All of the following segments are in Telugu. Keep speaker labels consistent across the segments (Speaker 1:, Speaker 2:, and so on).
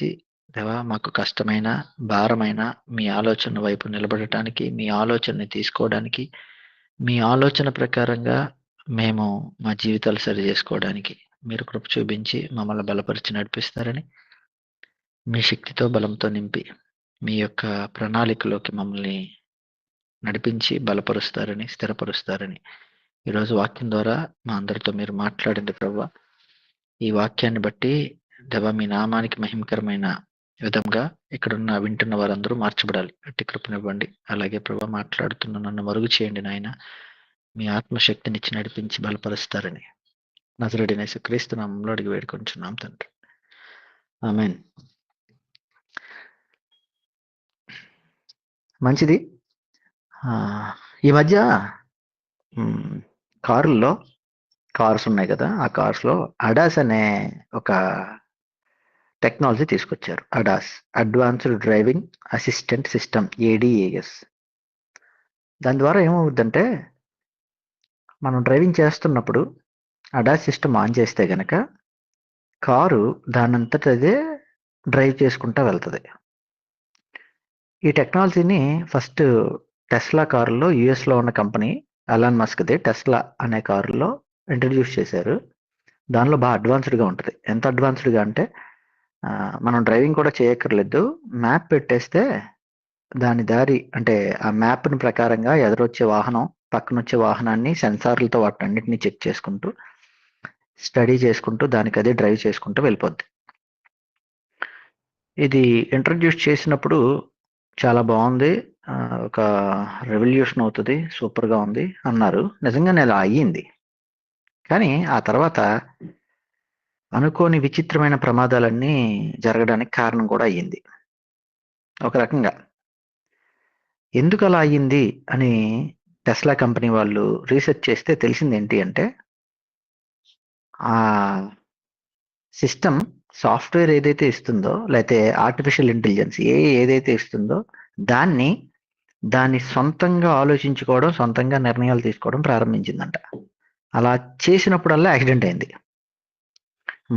Speaker 1: చేసి, దేవా మాకు కష్టమైన, భారమైన మీ ఆలోచన వైపు నిలబడటానికి, మీ ఆలోచనని తీసుకోవడానికి, మీ ఆలోచన ప్రకారంగా మేము మా జీవితాలు సరిజేసుకోవడానికి మీరు కృప చూపించి మమ్మల్ని బలపరిచి నడిపిస్తారని, మీ శక్తితో, బలంతో నింపి, మీ యొక్క ప్రణాళికలోకి మమ్మల్ని నడిపించి బలపరుస్తారని, స్థిరపరుస్తారని ఈరోజు వాక్యం ద్వారా మా అందరితో మీరు మాట్లాడండి ప్రభువా. ఈ వాక్యాన్ని బట్టి దేవా మీ నామానికి మహిమకరమైన విధంగా ఇక్కడున్న వింటున్న వారందరూ మార్చబడాలి. అట్టి కృపనివ్వండి. అలాగే ప్రభువా మాట్లాడుతున్న నన్ను మరుగు చేయండి నాయన. మీ ఆత్మశక్తినిచ్చి నడిపించి బలపరుస్తారని నజరేయుడైన యేసుక్రీస్తు నామములో అడిగి వేడుకొంచున్నాం తండ్రి. ఆమేన్. మంచిది. ఈ మధ్య కారుల్లో కార్స్ ఉన్నాయి కదా, ఆ కార్స్‌లో అడాస్ అనే ఒక టెక్నాలజీ తీసుకొచ్చారు. ADAS advanced driving assistant system, ఏడీఏఎస్. దాని ద్వారా ఏమవుద్దంటే, మనం డ్రైవింగ్ చేస్తున్నప్పుడు అడాస్ సిస్టమ్ ఆన్ చేస్తే గనక కారు దానంతట అదే డ్రైవ్ చేసుకుంటా వెళ్తది. ఈ టెక్నాలజీని ఫస్ట్ టెస్లా కారులో, యూఎస్‌లో ఉన్న కంపెనీ ఎలాన్ మస్క్‌ది టెస్లా అనే కారులో ఇంట్రడ్యూస్ చేశారు. దానిలో అడ్వాన్స్డ్‌గా ఉంటది. ఎంత అడ్వాన్స్డ్‌గా అంటే మనం డ్రైవింగ్ కూడా చేయక్కర్లేదు. మ్యాప్ పెట్టేస్తే దాని దారి అంటే ఆ మ్యాప్‌ని ప్రకారంగా ఎదురొచ్చే వాహనం, పక్కనొచ్చే వాహనాన్ని సెన్సార్లతో వాటన్నిటిని చెక్ చేసుకుంటూ, స్టడీ చేసుకుంటూ, దానికదే డ్రైవ్ చేసుకుంటూ వెళ్ళిపోద్ది. ఇది ఇంట్రడ్యూస్ చేసినప్పుడు చాలా బావుంది. ఒక రెవల్యూషన్ అవుతది. సూపర్‌గా ఉంది అన్నారు. నిజంగానే అలా అయ్యింది. కానీ ఆ తర్వాత అనుకోని విచిత్రమైన ప్రమాదాలన్నీ జరగడానికి కారణం కూడా అయ్యింది. ఒక రకంగా. ఎందుకలా అయ్యింది అని టెస్లా కంపెనీ వాళ్ళు రీసెర్చ్ చేస్తే తెలిసిందేంటి అంటే, ఆ సిస్టమ్ సాఫ్ట్‌వేర్ ఏదైతే ఇస్తుందో, లేతే ఆర్టిఫిషియల్ ఇంటెలిజెన్స్ ఏదైతే ఇస్తుందో, దాన్ని సొంతంగా ఆలోచించుకోవడం, సొంతంగా నిర్ణయాలు తీసుకోవడం ప్రారంభించిందంట. అలా చేసినప్పుడల్లా యాక్సిడెంట్ అయింది.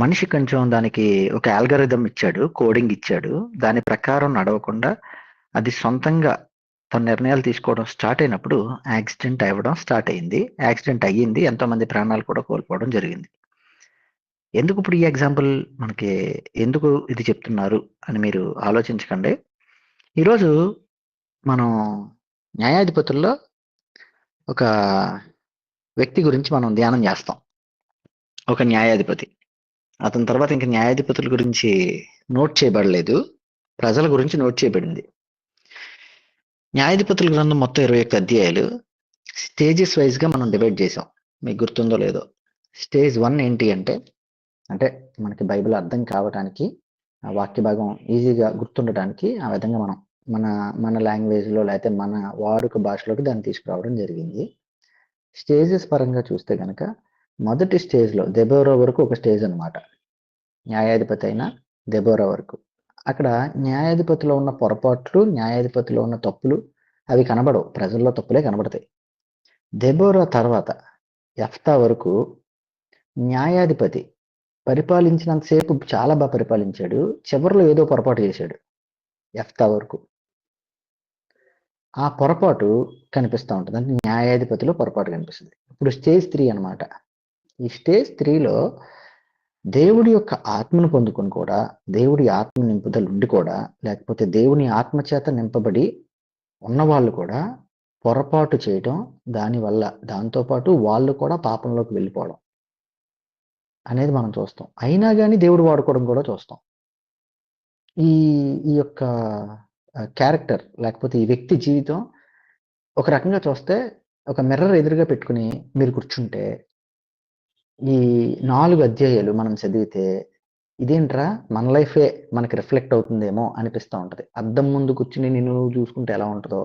Speaker 1: మనిషి కొంచెం దానికి ఒక అల్గారిథం ఇచ్చాడు, కోడింగ్ ఇచ్చాడు. దాని ప్రకారం నడవకుండా అది సొంతంగా తన నిర్ణయాలు తీసుకోవడం స్టార్ట్ అయినప్పుడు యాక్సిడెంట్ అవ్వడం స్టార్ట్ అయింది. యాక్సిడెంట్ అయ్యింది. ఎంతోమంది ప్రాణాలు కూడా కోల్పోవడం జరిగింది. ఎందుకు ఇప్పుడు ఈ ఎగ్జాంపుల్ మనకి ఎందుకు ఇది చెప్తున్నారు అని మీరు ఆలోచించకండి. ఈరోజు మనం న్యాయాధిపతుల్లో ఒక వ్యక్తి గురించి మనం ధ్యానం చేస్తాం. ఒక న్యాయాధిపతి. అతని తర్వాత ఇంక న్యాయాధిపతుల గురించి నోట్ చేయబడలేదు. ప్రజల గురించి నోట్ చేయబడింది. న్యాయాధిపతుల గ్రంథం మొత్తం 21 అధ్యాయాలు. స్టేజెస్ వైజ్‌గా మనం డివైడ్ చేసాం. మీకు గుర్తుందో లేదో. స్టేజ్ 1 ఏంటి అంటే మనకి బైబిల్ అర్థం కావటానికి, ఆ వాక్య భాగం ఈజీగా గుర్తుండటానికి ఆ విధంగా మనం మన లాంగ్వేజ్‌లో లేతే మన వాడుక భాషలోకి దాన్ని తీసుకురావడం జరిగింది. స్టేజెస్ పరంగా చూస్తే గనక మొదటి స్టేజ్‌లో దెబోరా వరకు ఒక స్టేజ్ అన్నమాట. న్యాయాధిపతి అయిన దెబోరా వరకు. అక్కడ న్యాయాధిపతిలో ఉన్న పొరపాట్లు, న్యాయాధిపతిలో ఉన్న తప్పులు అవి కనబడవు. ప్రజల్లో తప్పులే కనబడతాయి. దెబోరా తర్వాత యెఫ్తా వరకు న్యాయాధిపతి పరిపాలించినంత సేపు చాలా పరిపాలించాడు. చివరిలో ఏదో పొరపాటు చేశాడు. యెఫ్తా వరకు. ఆ పొరపాటు కనిపిస్తా ఉంటది. అంటే న్యాయాధిపతిలో పొరపాటు కనిపిస్తది. ఇప్పుడు స్టేజ్ 3 అన్నమాట. ఈ స్టేజ్ 3లో దేవుడి యొక్క ఆత్మను పొందుకొని కూడా, దేవుడి ఆత్మ నింపుదల ఉండి కూడా, లేకపోతే దేవుని ఆత్మ చేత నింపబడి ఉన్నవాళ్ళు కూడా పొరపాటు చేయటం, దాంతో పాటు వాళ్ళు కూడా పాపంలోకి వెళ్ళిపోవడం అనేది మనం చూస్తాం. అయినా గాని దేవుడు వాడుకోవడం కూడా చూస్తాం. ఈ యొక్క క్యారెక్టర్ లేకపోతే ఈ వ్యక్తి జీవితం ఒక రకంగా చూస్తే ఒక మిర్రర్ ఎదురుగా పెట్టుకొని మీరు కూర్చుంటే, ఈ 4 అధ్యాయాలు మనం చదివితే ఇదేంట్రా మన లైఫే మనకి రిఫ్లెక్ట్ అవుతుందేమో అనిపిస్తా ఉంటది. అద్దం ముందు కూర్చుని నిన్ను నువ్వు చూసుకుంటే ఎలా ఉంటదో,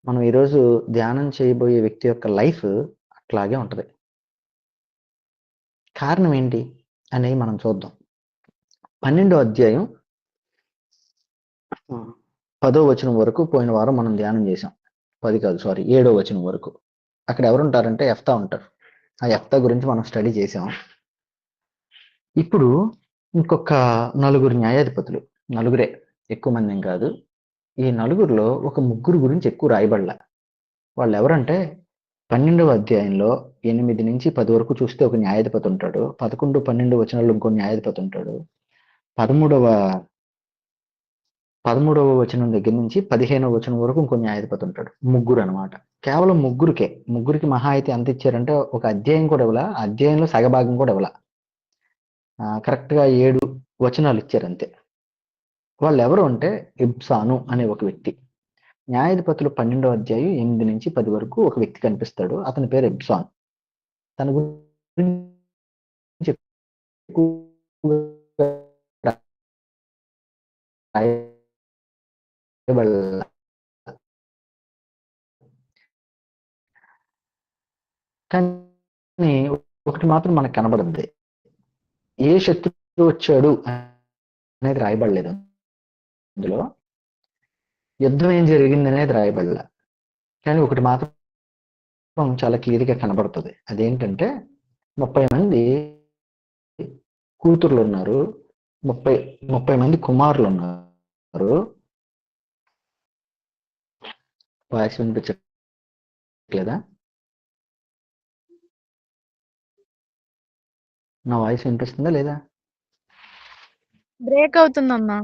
Speaker 1: మనం ఈరోజు ధ్యానం చేయబోయే వ్యక్తి యొక్క లైఫ్ అట్లాగే ఉంటది. కారణం ఏంటి అనేది మనం చూద్దాం. 12వ అధ్యాయం 10వ వచనం వరకు పోయిన వారం మనం ధ్యానం చేసాం. 7వ వచనం వరకు. అక్కడ ఎవరుంటారంటే యెఫ్తా ఉంటారు. ఆ యెఫ్తా గురించి మనం స్టడీ చేసాం. ఇప్పుడు ఇంకొక నలుగురు న్యాయాధిపతులు. నలుగురే, ఎక్కువ మంది ఏం కాదు. ఈ నలుగురిలో ఒక ముగ్గురు గురించి ఎక్కువ రాయబడల. వాళ్ళు ఎవరంటే 12వ అధ్యాయంలో 8-10 వరకు చూస్తే ఒక న్యాయాధిపతి ఉంటాడు. 11, 12 వచనాల్లో ఇంకో న్యాయాధిపతి ఉంటాడు. 13వ 13వ వచనం దగ్గర నుంచి 15వ వచనం వరకు ఇంకో న్యాయాధిపతి ఉంటాడు. ముగ్గురు అనమాట. కేవలం ముగ్గురికే. ముగ్గురికి మహా అయితే ఎంత ఇచ్చారంటే ఒక అధ్యాయం కూడా ఇవ్వలా. అధ్యాయంలో సగభాగం కూడా ఇవ్వలా. కరెక్ట్ గా 7 వచనాలు ఇచ్చారు అంతే. వాళ్ళు ఎవరు అంటే ఇబ్సాను అనే ఒక వ్యక్తి. న్యాయాధిపతులు 12వ అధ్యాయం 8-10 వరకు ఒక వ్యక్తి కనిపిస్తాడు. అతని పేరు ఇబ్సాన్. తన గురించి ఎక్కువగా రాయబడల. కానీ ఒకటి మాత్రం మనకు కనబడుద్ది. ఏ శత్రువు వచ్చాడు అనేది రాయబడలేదు అందులో. యుద్ధం ఏం జరిగింది అనేది రాయబడలే. కానీ ఒకటి మాత్రం చాలా క్లియర్గా కనబడుతుంది. అదేంటంటే 30 మంది కూతుర్లు ఉన్నారు, 30 మంది కుమారులు ఉన్నారు. వాయిస్ వినిపించట్లేదా? నా వాయిస్ వినిపిస్తుందా లేదా?
Speaker 2: బ్రేక్ అవుతుందన్నా.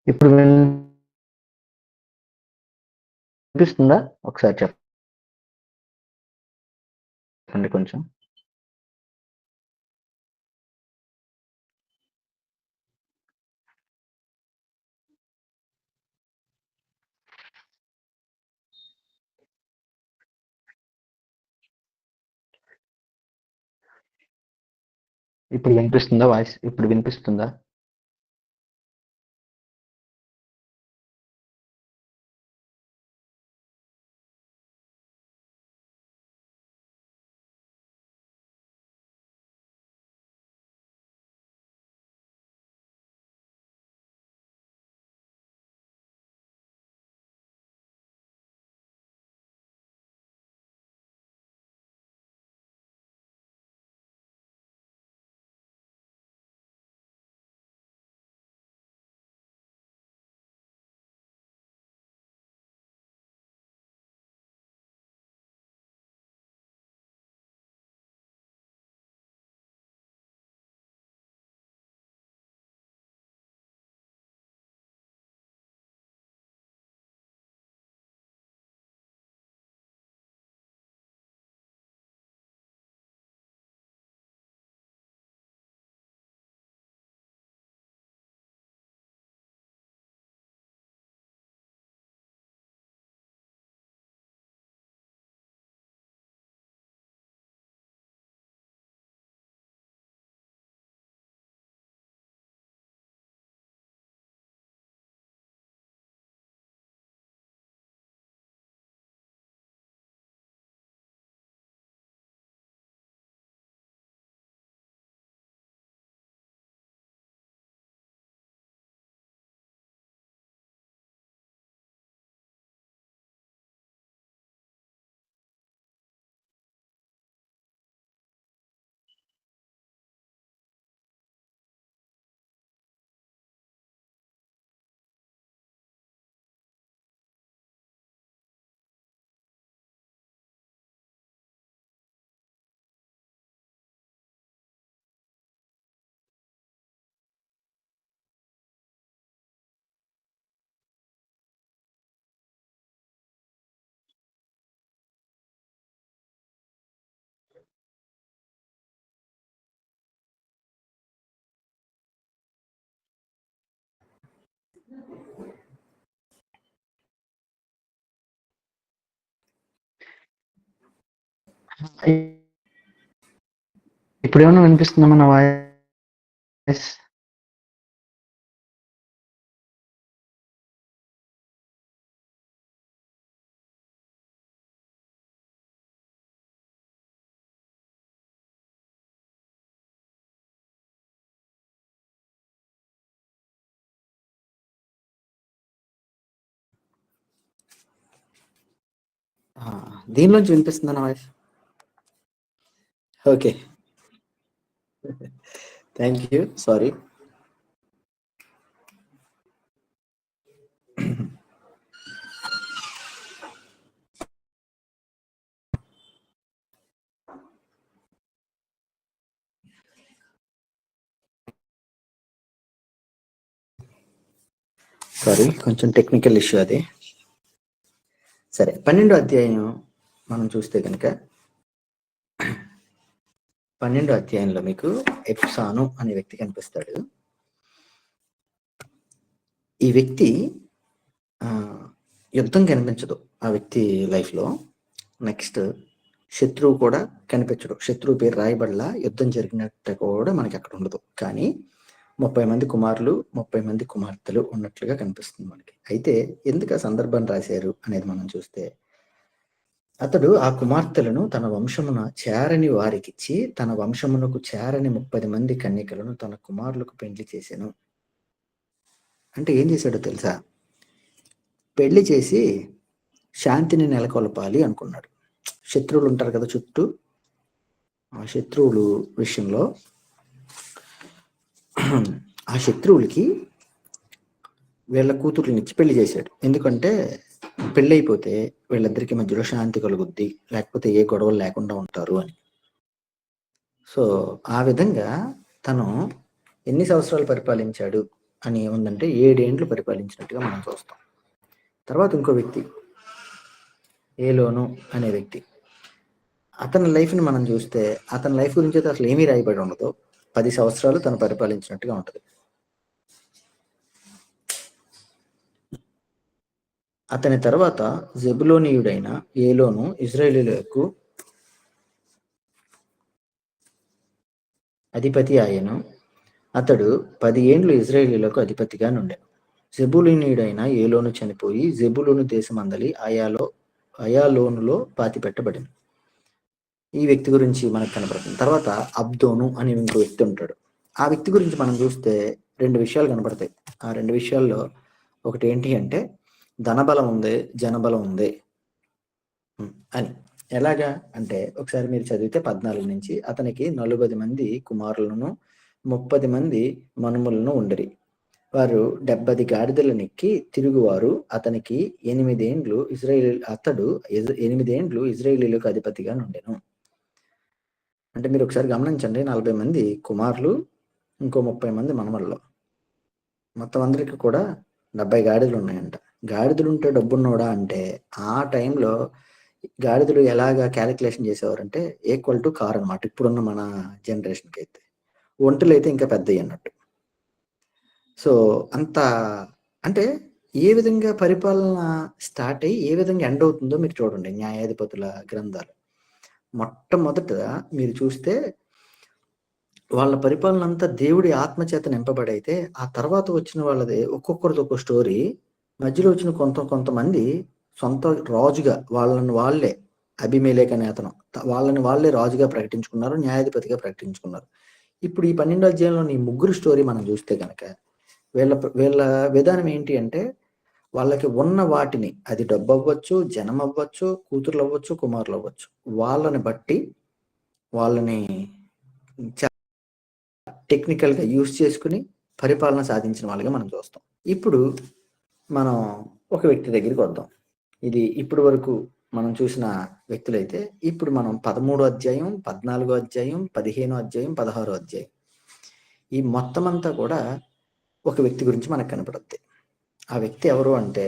Speaker 1: ఇప్పుడు వినిపిస్తుందా? ఒకసారి చెప్పండి కొంచెం. ఇప్పుడు వినిపిస్తుందా వాయిస్? ఇప్పుడు వినిపిస్తుందా? ఇప్పుడు ఏమైనా వినిపిస్తుందా మన వాయిస్? దీనిలోంచి వినిపిస్తుందా నా voice? Okay. Thank you. Sorry. Sorry, కొంచెం టెక్నికల్ ఇష్యూ అది. సరే, 12వ అధ్యాయం మనం చూస్తే కనుక 12వ అధ్యాయంలో మీకు ఎప్సాను అనే వ్యక్తి కనిపిస్తాడు. ఈ వ్యక్తి యుద్ధం కనిపించదు ఆ వ్యక్తి లైఫ్లో. నెక్స్ట్ శత్రువు కూడా కనిపించడు. శత్రువు పేరు రాయబడలా, యుద్ధం జరిగినట్టు కూడా మనకి అక్కడ ఉండదు. కానీ 30 మంది కుమారులు, 30 మంది కుమార్తెలు ఉన్నట్లుగా కనిపిస్తుంది మనకి. అయితే ఎందుకు ఆ సందర్భాన్ని రాశారు అనేది మనం చూస్తే, అతడు ఆ కుమార్తెలను తన వంశమున చేరని వారికిచ్చి తన వంశమునకు చేరని 30 మంది కన్యకలను తన కుమారులకు పెండ్లి చేశాను. అంటే ఏం చేశాడో తెలుసా? పెళ్లి చేసి శాంతిని నెలకొల్పాలి అనుకున్నాడు. శత్రువులు ఉంటారు కదా చుట్టూ, ఆ శత్రువులు విషయంలో ఆ శత్రువులకి వీళ్ళ కూతుర్నిచ్చి పెళ్లి చేశాడు. ఎందుకంటే పెళ్ళి అయిపోతే వీళ్ళిద్దరికి మధ్యలో శాంతి కలుగుద్ది, లేకపోతే ఏ గొడవలు లేకుండా ఉంటారు అని. సో ఆ విధంగా తను ఎన్ని సంవత్సరాలు పరిపాలించాడు అని ఏముందంటే 7 ఏండ్లు పరిపాలించినట్టుగా మనం చూస్తాం. తర్వాత ఇంకో వ్యక్తి ఏలోను అనే వ్యక్తి, అతని లైఫ్ని మనం చూస్తే అతని లైఫ్ గురించి అయితే అసలు ఏమీ రాయబడి ఉండదు. 10 సంవత్సరాలు తను పరిపాలించినట్టుగా ఉంటుంది. అతని తర్వాత జెబులోనీయుడైన ఏలోను ఇశ్రాయేలీయులకు అధిపతి ఆయను. అతడు 10 ఏండ్లు ఇశ్రాయేలీయులకు అధిపతిగా నుండెను. జెబులూనీయుడైన ఏలోను చనిపోయి జెబులూను దేశమందలి అయాలోనులో పాతిపెట్టబడింది. ఈ వ్యక్తి గురించి మనకు కనపడుతుంది. తర్వాత అబ్దోను అనే ఇంకో వ్యక్తి ఉంటాడు. ఆ వ్యక్తి గురించి మనం చూస్తే 2 విషయాలు కనపడతాయి. ఆ 2 విషయాల్లో ఒకటి ఏంటి అంటే, ధనబలం ఉంది, జనబలం ఉంది అని. ఎలాగా అంటే ఒకసారి మీరు చదివితే 14 నుంచి, అతనికి 40 మంది కుమారులను 30 మంది మనుమలను ఉండిరి. వారు 70 గాడిదలనెక్కి తిరుగువారు. అతనికి 8 ఏండ్లు ఇశ్రాయేలీయులకు అధిపతిగా నుండెను. అంటే మీరు ఒకసారి గమనించండి, 40 మంది కుమారులు, ఇంకో 30 మంది మనమల్లో, మొత్తం అందరికి కూడా 70 గాడిదలు ఉన్నాయంట. గాడిదలు ఉంటే డబ్బున్నోడా అంటే, ఆ టైంలో గాడిదలు ఎలాగా క్యాలిక్యులేషన్ చేసేవారంటే ఈక్వల్ టు కార్ అనమాట. ఇప్పుడున్న మన జనరేషన్కి అయితే ఒంటెలు అయితే ఇంకా పెద్దవి అన్నట్టు. సో అంత అంటే ఏ విధంగా పరిపాలన స్టార్ట్ అయ్యి ఏ విధంగా ఎండ్ అవుతుందో మీరు చూడండి. న్యాయాధిపతుల గ్రంథాలు మొట్టమొదట మీరు చూస్తే వాళ్ళ పరిపాలన అంతా దేవుడి ఆత్మచేత నింపబడైతే, ఆ తర్వాత వచ్చిన వాళ్ళది ఒక్కొక్కరిది ఒక్కొక్క స్టోరీ. మధ్యలో వచ్చిన కొంతమంది సొంత రాజుగా వాళ్ళే అబీమెలెకు అనే అతను వాళ్ళని వాళ్ళే రాజుగా ప్రకటించుకున్నారు, న్యాయాధిపతిగా ప్రకటించుకున్నారు. ఇప్పుడు ఈ 12వ అధ్యాయంలో ఈ ముగ్గురు స్టోరీ మనం చూస్తే కనుక వీళ్ళ విధానం ఏంటి అంటే, వాళ్ళకి ఉన్న వాటిని, అది డబ్బు అవ్వచ్చు, జనం అవ్వచ్చు, కూతుర్లు అవ్వచ్చు, కుమారులు అవ్వచ్చు, వాళ్ళని బట్టి వాళ్ళని టెక్నికల్గా యూజ్ చేసుకుని పరిపాలన సాధించిన వాళ్ళగా మనం చూస్తాం. ఇప్పుడు మనం ఒక వ్యక్తి దగ్గరికి వద్దాం. ఇది ఇప్పటి వరకు మనం చూసిన వ్యక్తులైతే, ఇప్పుడు మనం 13వ అధ్యాయం, 14వ అధ్యాయం, 15వ అధ్యాయం, 16వ అధ్యాయం, ఈ మొత్తం అంతా కూడా ఒక వ్యక్తి గురించి మనకు కనపడుద్ది. ఆ వ్యక్తి ఎవరు అంటే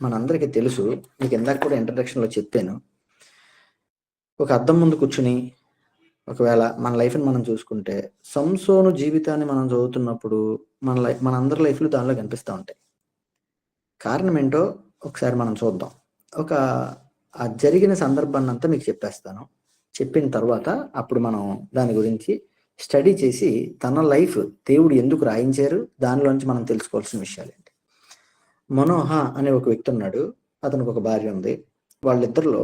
Speaker 1: మనందరికీ తెలుసు. మీకు ఇందాక కూడా ఇంట్రడక్షన్లో చెప్పాను. ఒక అద్దం ముందు కూర్చుని, ఒకవేళ మన లైఫ్ని మనం చూసుకుంటే, సంసోను జీవితాన్ని మనం చదువుతున్నప్పుడు మన అందరి లైఫ్లు దానిలో కనిపిస్తూ ఉంటాయి. కారణం ఏంటో ఒకసారి మనం చూద్దాం. ఆ జరిగిన సందర్భాన్ని అంతా మీకు చెప్పేస్తాను. చెప్పిన తర్వాత అప్పుడు మనం దాని గురించి స్టడీ చేసి తన లైఫ్ దేవుడు ఎందుకు రాయించారు, దానిలోంచి మనం తెలుసుకోవాల్సిన విషయాలు ఏంటి. మనోహ అనే ఒక వ్యక్తి ఉన్నాడు. అతనికి ఒక భార్య ఉంది. వాళ్ళిద్దరిలో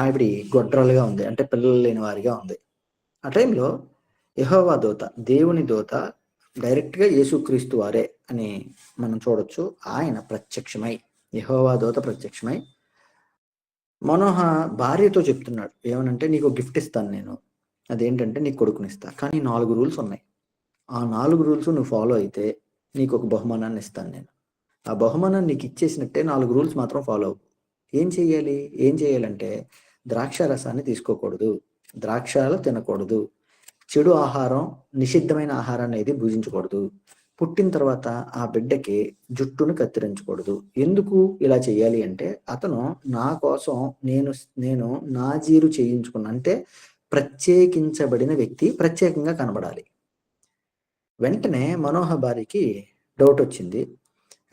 Speaker 1: ఆవిడ గొడ్రాలుగా ఉంది, అంటే పిల్లలు లేని వారిగా ఉంది. ఆ టైంలో యెహోవా దూత, దేవుని దూత డైరెక్ట్గా యేసుక్రీస్తు వారే అని మనం చూడొచ్చు. ఆయన ప్రత్యక్షమై, యెహోవా దూత ప్రత్యక్షమై మనోహ భార్యతో చెప్తున్నాడు ఏమనంటే, నీకు గిఫ్ట్ ఇస్తాను నేను, అదేంటంటే నీకు కొడుకునిస్తా, కానీ 4 రూల్స్ ఉన్నాయి. ఆ 4 రూల్స్ నువ్వు ఫాలో అయితే నీకు ఒక బహుమానాన్ని ఇస్తాను నేను. ఆ బహుమానాన్ని నీకు ఇచ్చేసినట్టే 4 రూల్స్ మాత్రం ఫాలో అవ్వు. ఏం చెయ్యాలి? ఏం చేయాలంటే ద్రాక్ష రసాన్ని తీసుకోకూడదు, ద్రాక్షాలు తినకూడదు, చెడు ఆహారం, నిషిద్ధమైన ఆహారాన్ని ఏది భుజించకూడదు, పుట్టిన తర్వాత ఆ బిడ్డకి జుట్టును కత్తిరించకూడదు. ఎందుకు ఇలా చేయాలి అంటే, అతను నా కోసం నేను నేను నాజీరు చేయించుకున్న, అంటే ప్రత్యేకించబడిన వ్యక్తి ప్రత్యేకంగా కనబడాలి. వెంటనే మనోహ భార్యకి డౌట్ వచ్చింది.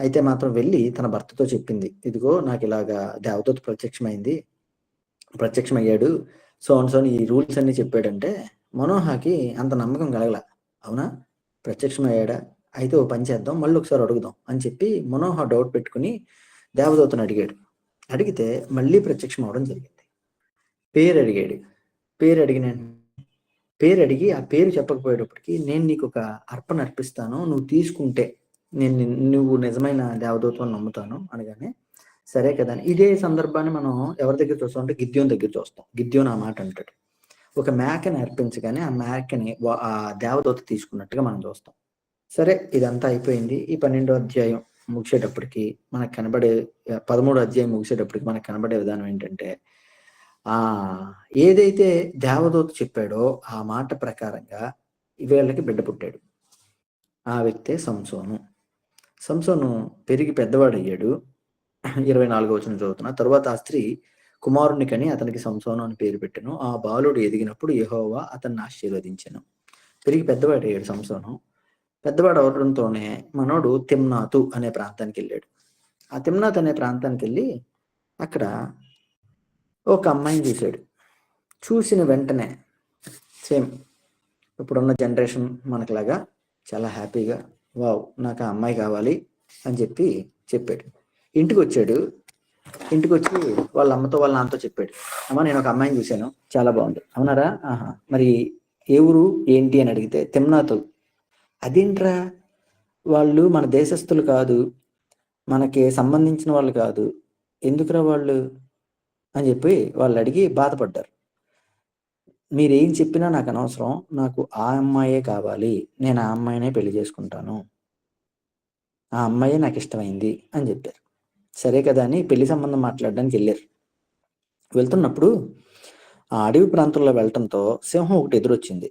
Speaker 1: అయితే మాత్రం వెళ్ళి తన భర్తతో చెప్పింది, ఇదిగో నాకు ఇలాగా దేవదూత ప్రత్యక్షమయ్యాడు, సో అండ్ సో ఈ రూల్స్ అన్ని చెప్పాడంటే మనోహకి అంత నమ్మకం కలగల. అవునా, ప్రత్యక్షమయ్యాడా, అయితే ఓ పని చేద్దాం, మళ్ళీ ఒకసారి అడుగుదాం అని చెప్పి మనోహ డౌట్ పెట్టుకుని దేవదూతను అడిగాడు. అడిగితే మళ్ళీ ప్రత్యక్షం అవడం జరిగింది. పేరు అడిగాడు. పేరు అడిగి ఆ పేరు చెప్పకపోయేటప్పటికి, నేను నీకు ఒక అర్పణ అర్పిస్తాను, నువ్వు తీసుకుంటే నువ్వు నిజమైన దేవదూతను నమ్ముతాను అనగానే, సరే కదా అని. ఇదే సందర్భాన్ని మనం ఎవరి దగ్గర చూస్తాం అంటే గిద్యోన్ దగ్గర చూస్తాం. గిద్యోన్ ఆ మాట అంటాడు. ఒక మేకని అర్పించగానే ఆ మేకని ఆ దేవదూత తీసుకున్నట్టుగా మనం చూస్తాం. సరే, ఇదంతా అయిపోయింది. ఈ 12వ అధ్యాయం ముగిసేటప్పటికి మనకు కనబడే, 13వ అధ్యాయం ముగిసేటప్పటికి మనకు కనబడే విధానం ఏంటంటే, ఏదైతే దేవదూత చెప్పాడో ఆ మాట ప్రకారంగా వీళ్ళకి బిడ్డ పుట్టాడు. ఆ వ్యక్తే సంసోను పెరిగి పెద్దవాడయ్యాడు. 24వ వచనం చదువుతున్నా. తరువాత ఆ స్త్రీ కుమారుని కని అతనికి సంసోను అని పేరు పెట్టెను. ఆ బాలుడు ఎదిగినప్పుడు యెహోవా అతన్ని ఆశీర్వదించెను. పెరిగి పెద్దవాడయ్యాడు సంసోను. పెద్దవాడు అవడంతోనే మనోడు తిమ్నాతు అనే ప్రాంతానికి వెళ్ళాడు. ఆ తిమ్నాత్ అనే ప్రాంతానికి వెళ్ళి అక్కడ ఒక అమ్మాయిని చూశాడు. చూసిన వెంటనే సేమ్ ఇప్పుడున్న జనరేషన్ మనకులాగా చాలా హ్యాపీగా, వావ్ నాకు ఆ అమ్మాయి కావాలి అని చెప్పాడు. ఇంటికి వచ్చాడు. ఇంటికి వచ్చి వాళ్ళ అమ్మతో వాళ్ళ నాన్నతో చెప్పాడు, అమ్మ నేను ఒక అమ్మాయిని చూశాను, చాలా బాగుంది. అవునారా? ఆహా, మరి ఏ ఊరు ఏంటి అని అడిగితే తిమ్నాతు. అదేంట్రా, వాళ్ళు మన దేశస్థులు కాదు, మనకి సంబంధించిన వాళ్ళు కాదు, ఎందుకురా వాళ్ళు అని చెప్పి వాళ్ళు అడిగి బాధపడ్డారు. మీరేం చెప్పినా నాకు అనవసరం, నాకు ఆ అమ్మాయే కావాలి, నేను ఆ అమ్మాయినే పెళ్లి చేసుకుంటాను, ఆ అమ్మాయే నాకు ఇష్టమైంది అని చెప్పారు. సరే కదా అని పెళ్లి సంబంధం మాట్లాడడానికి వెళ్ళారు. వెళ్తున్నప్పుడు ఆ అడవి ప్రాంతంలో వెళ్ళటంతో సింహం ఒకటి ఎదురొచ్చింది.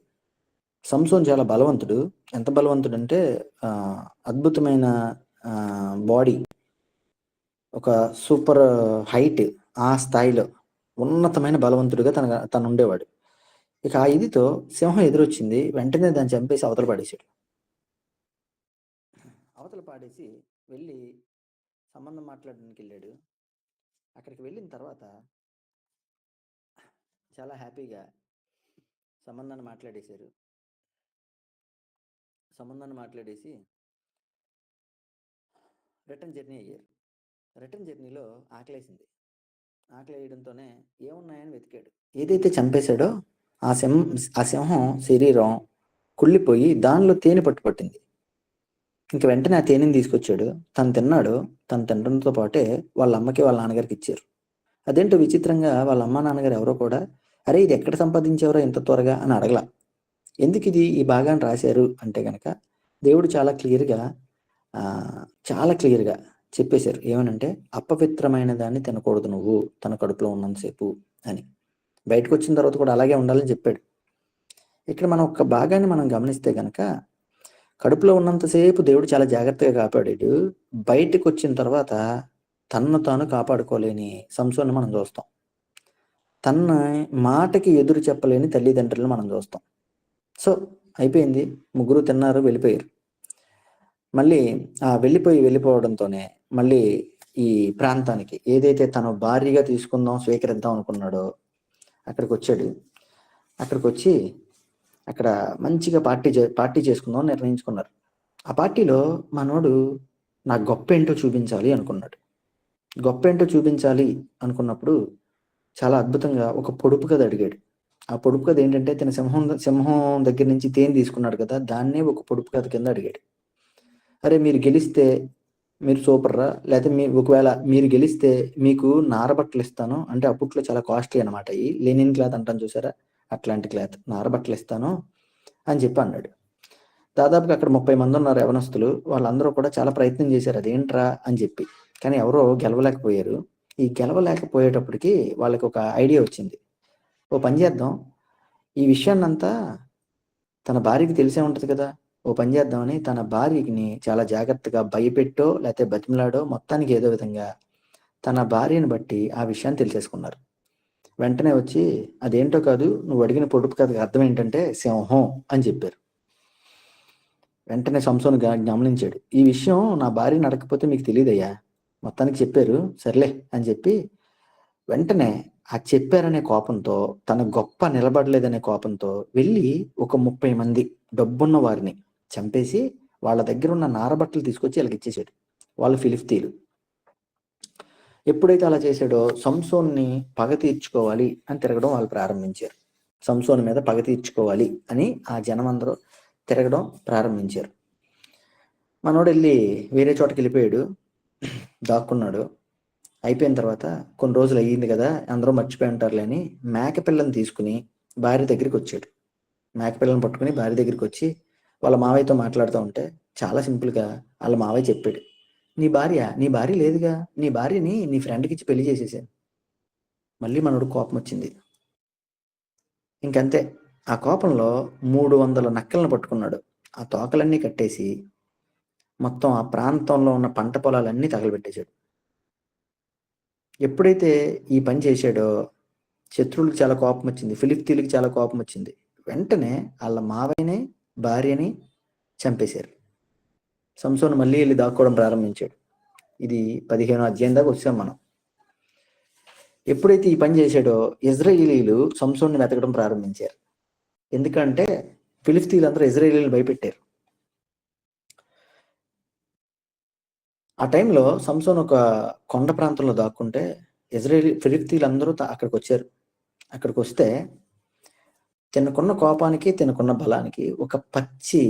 Speaker 1: సంసోన్ చాలా బలవంతుడు. ఎంత బలవంతుడు అంటే అద్భుతమైన బాడీ, ఒక సూపర్ హైట్, ఆ స్థాయిలో ఉన్నతమైన బలవంతుడిగా తను ఉండేవాడు. ఇక ఆ ఇదితో సింహం ఎదురొచ్చింది. వెంటనే దాన్ని చంపేసి అవతల పాడేశాడు. అవతల పాడేసి వెళ్ళి సంబంధం మాట్లాడడానికి వెళ్ళాడు. అక్కడికి వెళ్ళిన తర్వాత చాలా హ్యాపీగా సంబంధాన్ని మాట్లాడేసి రిటర్న్ జర్నీ అయ్యారు. రిటర్న్ జర్నీలో ఆకలేసింది. ఆకలేయడంతోనే ఏమున్నాయని వెతికాడు. ఏదైతే చంపేశాడో ఆ సింహం శరీరం కుళ్ళిపోయి దానిలో తేనె పట్టింది. ఇంక వెంటనే ఆ తేనెని తీసుకొచ్చాడు. తను తిన్నాడు. తను తినడంతో పాటే వాళ్ళ అమ్మకి వాళ్ళ నాన్నగారికి ఇచ్చారు. అదేంటో విచిత్రంగా వాళ్ళ అమ్మ నాన్నగారు ఎవరో కూడా, అరే ఇది ఎక్కడ సంపాదించారో ఇంత త్వరగా అని అడగల. ఎందుకు ఇది ఈ భాగాన్ని రాశారు అంటే గనక, దేవుడు చాలా క్లియర్గా చెప్పేశారు. ఏమనంటే, అపవిత్రమైన దాన్ని తినకూడదు నువ్వు తన కడుపులో ఉన్నంతసేపు అని. బయటకు వచ్చిన తర్వాత కూడా అలాగే ఉండాలని చెప్పాడు. ఇక్కడ మనం ఒక భాగాన్ని మనం గమనిస్తే గనక, కడుపులో ఉన్నంతసేపు దేవుడు చాలా జాగ్రత్తగా కాపాడాడు. బయటకు వచ్చిన తర్వాత తన్ను తాను కాపాడుకోలేని సంసోన్ని మనం చూస్తాం. తన మాటకి ఎదురు చెప్పలేని తల్లిదండ్రులను మనం చూస్తాం. సో అయిపోయింది, ముగ్గురు తిన్నారు, వెళ్ళిపోయారు. మళ్ళీ వెళ్ళిపోవడంతోనే మళ్ళీ ఈ ప్రాంతానికి ఏదైతే తను భారీగా స్వీకరిద్దాం అనుకున్నాడో అక్కడికి వచ్చాడు. అక్కడికి వచ్చి అక్కడ మంచిగా పార్టీ చేసుకుందాం నిర్ణయించుకున్నారు. ఆ పార్టీలో మనోడు నా గొప్ప ఏంటో చూపించాలి అనుకున్నాడు. గొప్ప ఏంటో చూపించాలి అనుకున్నప్పుడు చాలా అద్భుతంగా ఒక పొడుపు కథ అడిగాడు. ఆ పొడుపు కథ ఏంటంటే, తన సింహం దగ్గర నుంచి తేనె తీసుకున్నాడు కదా, దాన్నే ఒక పొడుపు కథ కింద అడిగాడు. అరే మీరు గెలిస్తే
Speaker 2: మీరు సూపర్ రా, లేకపోతే ఒకవేళ మీరు గెలిస్తే మీకు నారబట్టలు ఇస్తాను, అంటే అప్పట్లో చాలా కాస్ట్లీ అనమాట, ఈ లెనిన్ క్లాత్ అంటాను చూసారా, అట్లాంటి క్లాత్, నారబట్టలు ఇస్తాను అని చెప్పి అన్నాడు. దాదాపుగా అక్కడ 30 మంది ఉన్నారు యవనస్తులు. వాళ్ళందరూ కూడా చాలా ప్రయత్నం చేశారు అదేంట్రా అని చెప్పి, కానీ ఎవరో గెలవలేకపోయారు. ఈ గెలవలేకపోయేటప్పటికి వాళ్ళకి ఒక ఐడియా వచ్చింది. ఓ పని చేద్దాం, ఈ విషయాన్నంతా తన భార్యకి తెలిసే ఉంటది కదా, ఓ పని చేద్దామని తన భార్యని చాలా జాగ్రత్తగా భయపెట్టో లేకపోతే బతిమలాడో, మొత్తానికి ఏదో విధంగా తన భార్యను బట్టి ఆ విషయాన్ని తెలిసేసుకున్నారు. వెంటనే వచ్చి, అదేంటో కాదు, నువ్వు అడిగిన పొడుపు కథకి అర్థం ఏంటంటే సింహం అని చెప్పారు. వెంటనే సంసోను గమనించాడు, ఈ విషయం నా భార్యని అడగకపోతే మీకు తెలియదయ్యా, మొత్తానికి చెప్పారు, సర్లే అని చెప్పి వెంటనే ఆ చెప్పారనే కోపంతో, తన గొప్ప నిలబడలేదనే కోపంతో వెళ్ళి ఒక 30 మంది డబ్బున్న వారిని చంపేసి వాళ్ళ దగ్గర ఉన్న నారబట్టలు తీసుకొచ్చి వాళ్ళకి ఇచ్చేసాడు. వాళ్ళు ఫిలిస్తీన్లు. ఎప్పుడైతే అలా చేశాడో సంసోన్ని పగ తీర్చుకోవాలి అని తిరగడం వాళ్ళు ప్రారంభించారు. సంసోన్ మీద పగ తీర్చుకోవాలి అని ఆ జనం అందరూ తిరగడం ప్రారంభించారు. మనోడు వెళ్ళి వేరే చోటకి వెళ్ళిపోయాడు, దాక్కున్నాడు. అయిపోయిన తర్వాత కొన్ని రోజులు అయ్యింది కదా, అందరూ మర్చిపోయి ఉంటారులే అని మేకపిల్లని తీసుకుని భార్య దగ్గరికి వచ్చాడు. మేకపిల్లని పట్టుకుని భార్య దగ్గరికి వచ్చి వాళ్ళ మావయ్యతో మాట్లాడుతూ ఉంటే చాలా సింపుల్గా వాళ్ళ మావయ్య చెప్పాడు, నీ భార్య లేదుగా, నీ భార్యని నీ ఫ్రెండ్కి ఇచ్చి పెళ్లి చేసేసాను. మళ్ళీ మనోడు కోపం వచ్చింది. ఇంకంతే, ఆ కోపంలో 300 నక్కలను పట్టుకున్నాడు. ఆ తోకలన్నీ కట్టేసి మొత్తం ఆ ప్రాంతంలో ఉన్న పంట పొలాలన్నీ తగలబెట్టేశాడు. ఎప్పుడైతే ఈ పని చేశాడో శత్రువులకు చాలా కోపం వచ్చింది, ఫిలిస్తీన్లకు చాలా కోపం వచ్చింది. వెంటనే వాళ్ళ మావయ్యని భార్యని చంపేశారు. సంసోను మళ్ళీ వెళ్ళి దాక్కోవడం ప్రారంభించాడు. ఇది 15వ అధ్యాయం దాకా వచ్చాం మనం. ఎప్పుడైతే ఈ పని చేశాడో ఇజ్రాయేలీలు సంసోన్ని వెతకడం ప్రారంభించారు. ఎందుకంటే ఫిలిస్తీన్లందరూ ఇజ్రాయేలీలు భయపెట్టారు. ఆ టైంలో సంసోన్ ఒక కొండ ప్రాంతంలో దాక్కుంటే ఫిలిస్తీన్లందరూ అక్కడికి వచ్చారు. అక్కడికి వస్తే తినకున్న కోపానికి, తినకున్న బలానికి ఒక పచ్చి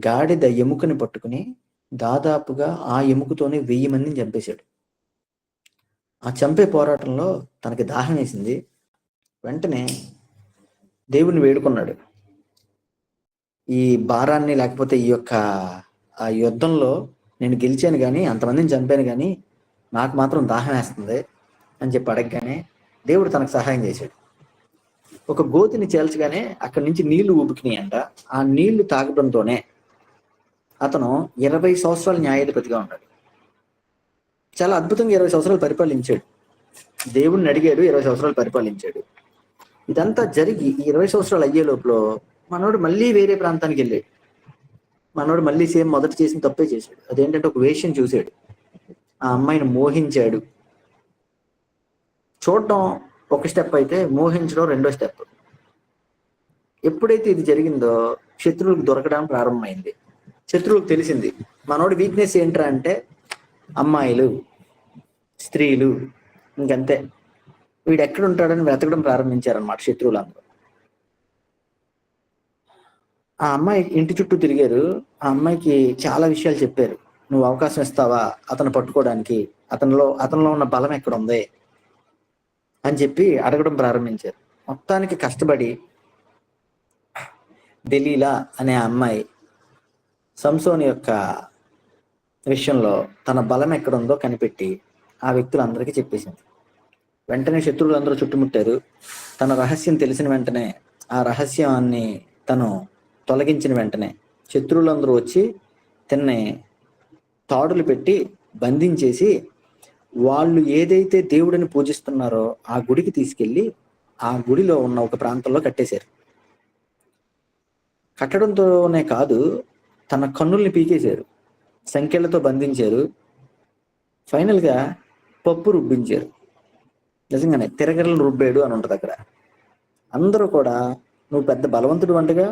Speaker 2: గాడిద ఎముకని పట్టుకుని దాదాపుగా ఆ ఎముకతోనే 1000 మందిని చంపేశాడు. ఆ చంపే పోరాటంలో తనకి దాహం వేసింది. వెంటనే దేవుణ్ణి వేడుకున్నాడు, ఈ భారాన్ని లేకపోతే ఈ యొక్క ఆ యుద్ధంలో నేను గెలిచాను కానీ, అంతమందిని చంపాను కానీ నాకు మాత్రం దాహం వేస్తుంది అని చెప్పి అడగగానే దేవుడు తనకు సహాయం చేశాడు. ఒక గోతిని చేల్చగానే అక్కడి నుంచి నీళ్లు ఉబికినాయి అంట. ఆ నీళ్లు తాగడంతోనే అతను 20 సంవత్సరాలు న్యాయాధిపతిగా ఉన్నాడు. చాలా అద్భుతంగా 20 సంవత్సరాలు పరిపాలించాడు. దేవుణ్ణి అడిగాడు, 20 సంవత్సరాలు పరిపాలించాడు. ఇదంతా జరిగి 20 సంవత్సరాలు అయ్యే లోపల మనోడు మళ్ళీ వేరే ప్రాంతానికి వెళ్ళాడు. మనోడు మళ్ళీ సేమ్ మొదట చేసిన తప్పే చేశాడు. అదేంటంటే ఒక వేష్యం చూశాడు, ఆ అమ్మాయిని మోహించాడు. చూడటం ఒక స్టెప్ అయితే మోహించడం రెండో స్టెప్. ఎప్పుడైతే ఇది జరిగిందో శత్రువులకు దొరకడం ప్రారంభమైంది. శత్రువులకు తెలిసింది మనోడి వీక్నెస్ ఏంట్రా అంటే అమ్మాయిలు, స్త్రీలు. ఇంకంతే, వీడు ఎక్కడ ఉంటాడని వెతకడం ప్రారంభించారనమాట శత్రువులందరూ. ఆ అమ్మాయి ఇంటి చుట్టూ తిరిగారు. ఆ అమ్మాయికి చాలా విషయాలు చెప్పారు. నువ్వు అవకాశం ఇస్తావా అతను పట్టుకోవడానికి, అతనిలో ఉన్న బలం ఎక్కడ ఉంది అని చెప్పి అడగడం ప్రారంభించారు. మొత్తానికి కష్టపడి దెలీలా అనే అమ్మాయి సంసోని యొక్క విషయంలో తన బలం ఎక్కడుందో కనిపెట్టి ఆ వ్యక్తులందరికీ చెప్పేసింది. వెంటనే శత్రువులందరూ చుట్టుముట్టారు. తన రహస్యం తెలిసిన వెంటనే, ఆ రహస్యాన్ని తను తొలగించిన వెంటనే శత్రువులందరూ వచ్చి తిన్నే తాడులు పెట్టి బంధించేసి వాళ్ళు ఏదైతే దేవుడిని పూజిస్తున్నారో ఆ గుడికి తీసుకెళ్లి ఆ గుడిలో ఉన్న ఒక ప్రాంతంలో కట్టేశారు. కట్టడంతోనే కాదు, తన కన్నుల్ని పీకేశారు, సంఖ్యలతో బంధించారు, ఫైనల్గా పప్పు రుబ్బించారు. నిజంగానే తిరగరలు రుబ్బాడు అని ఉంటుంది అక్కడ. అందరూ కూడా నువ్వు పెద్ద బలవంతుడు వంటగా,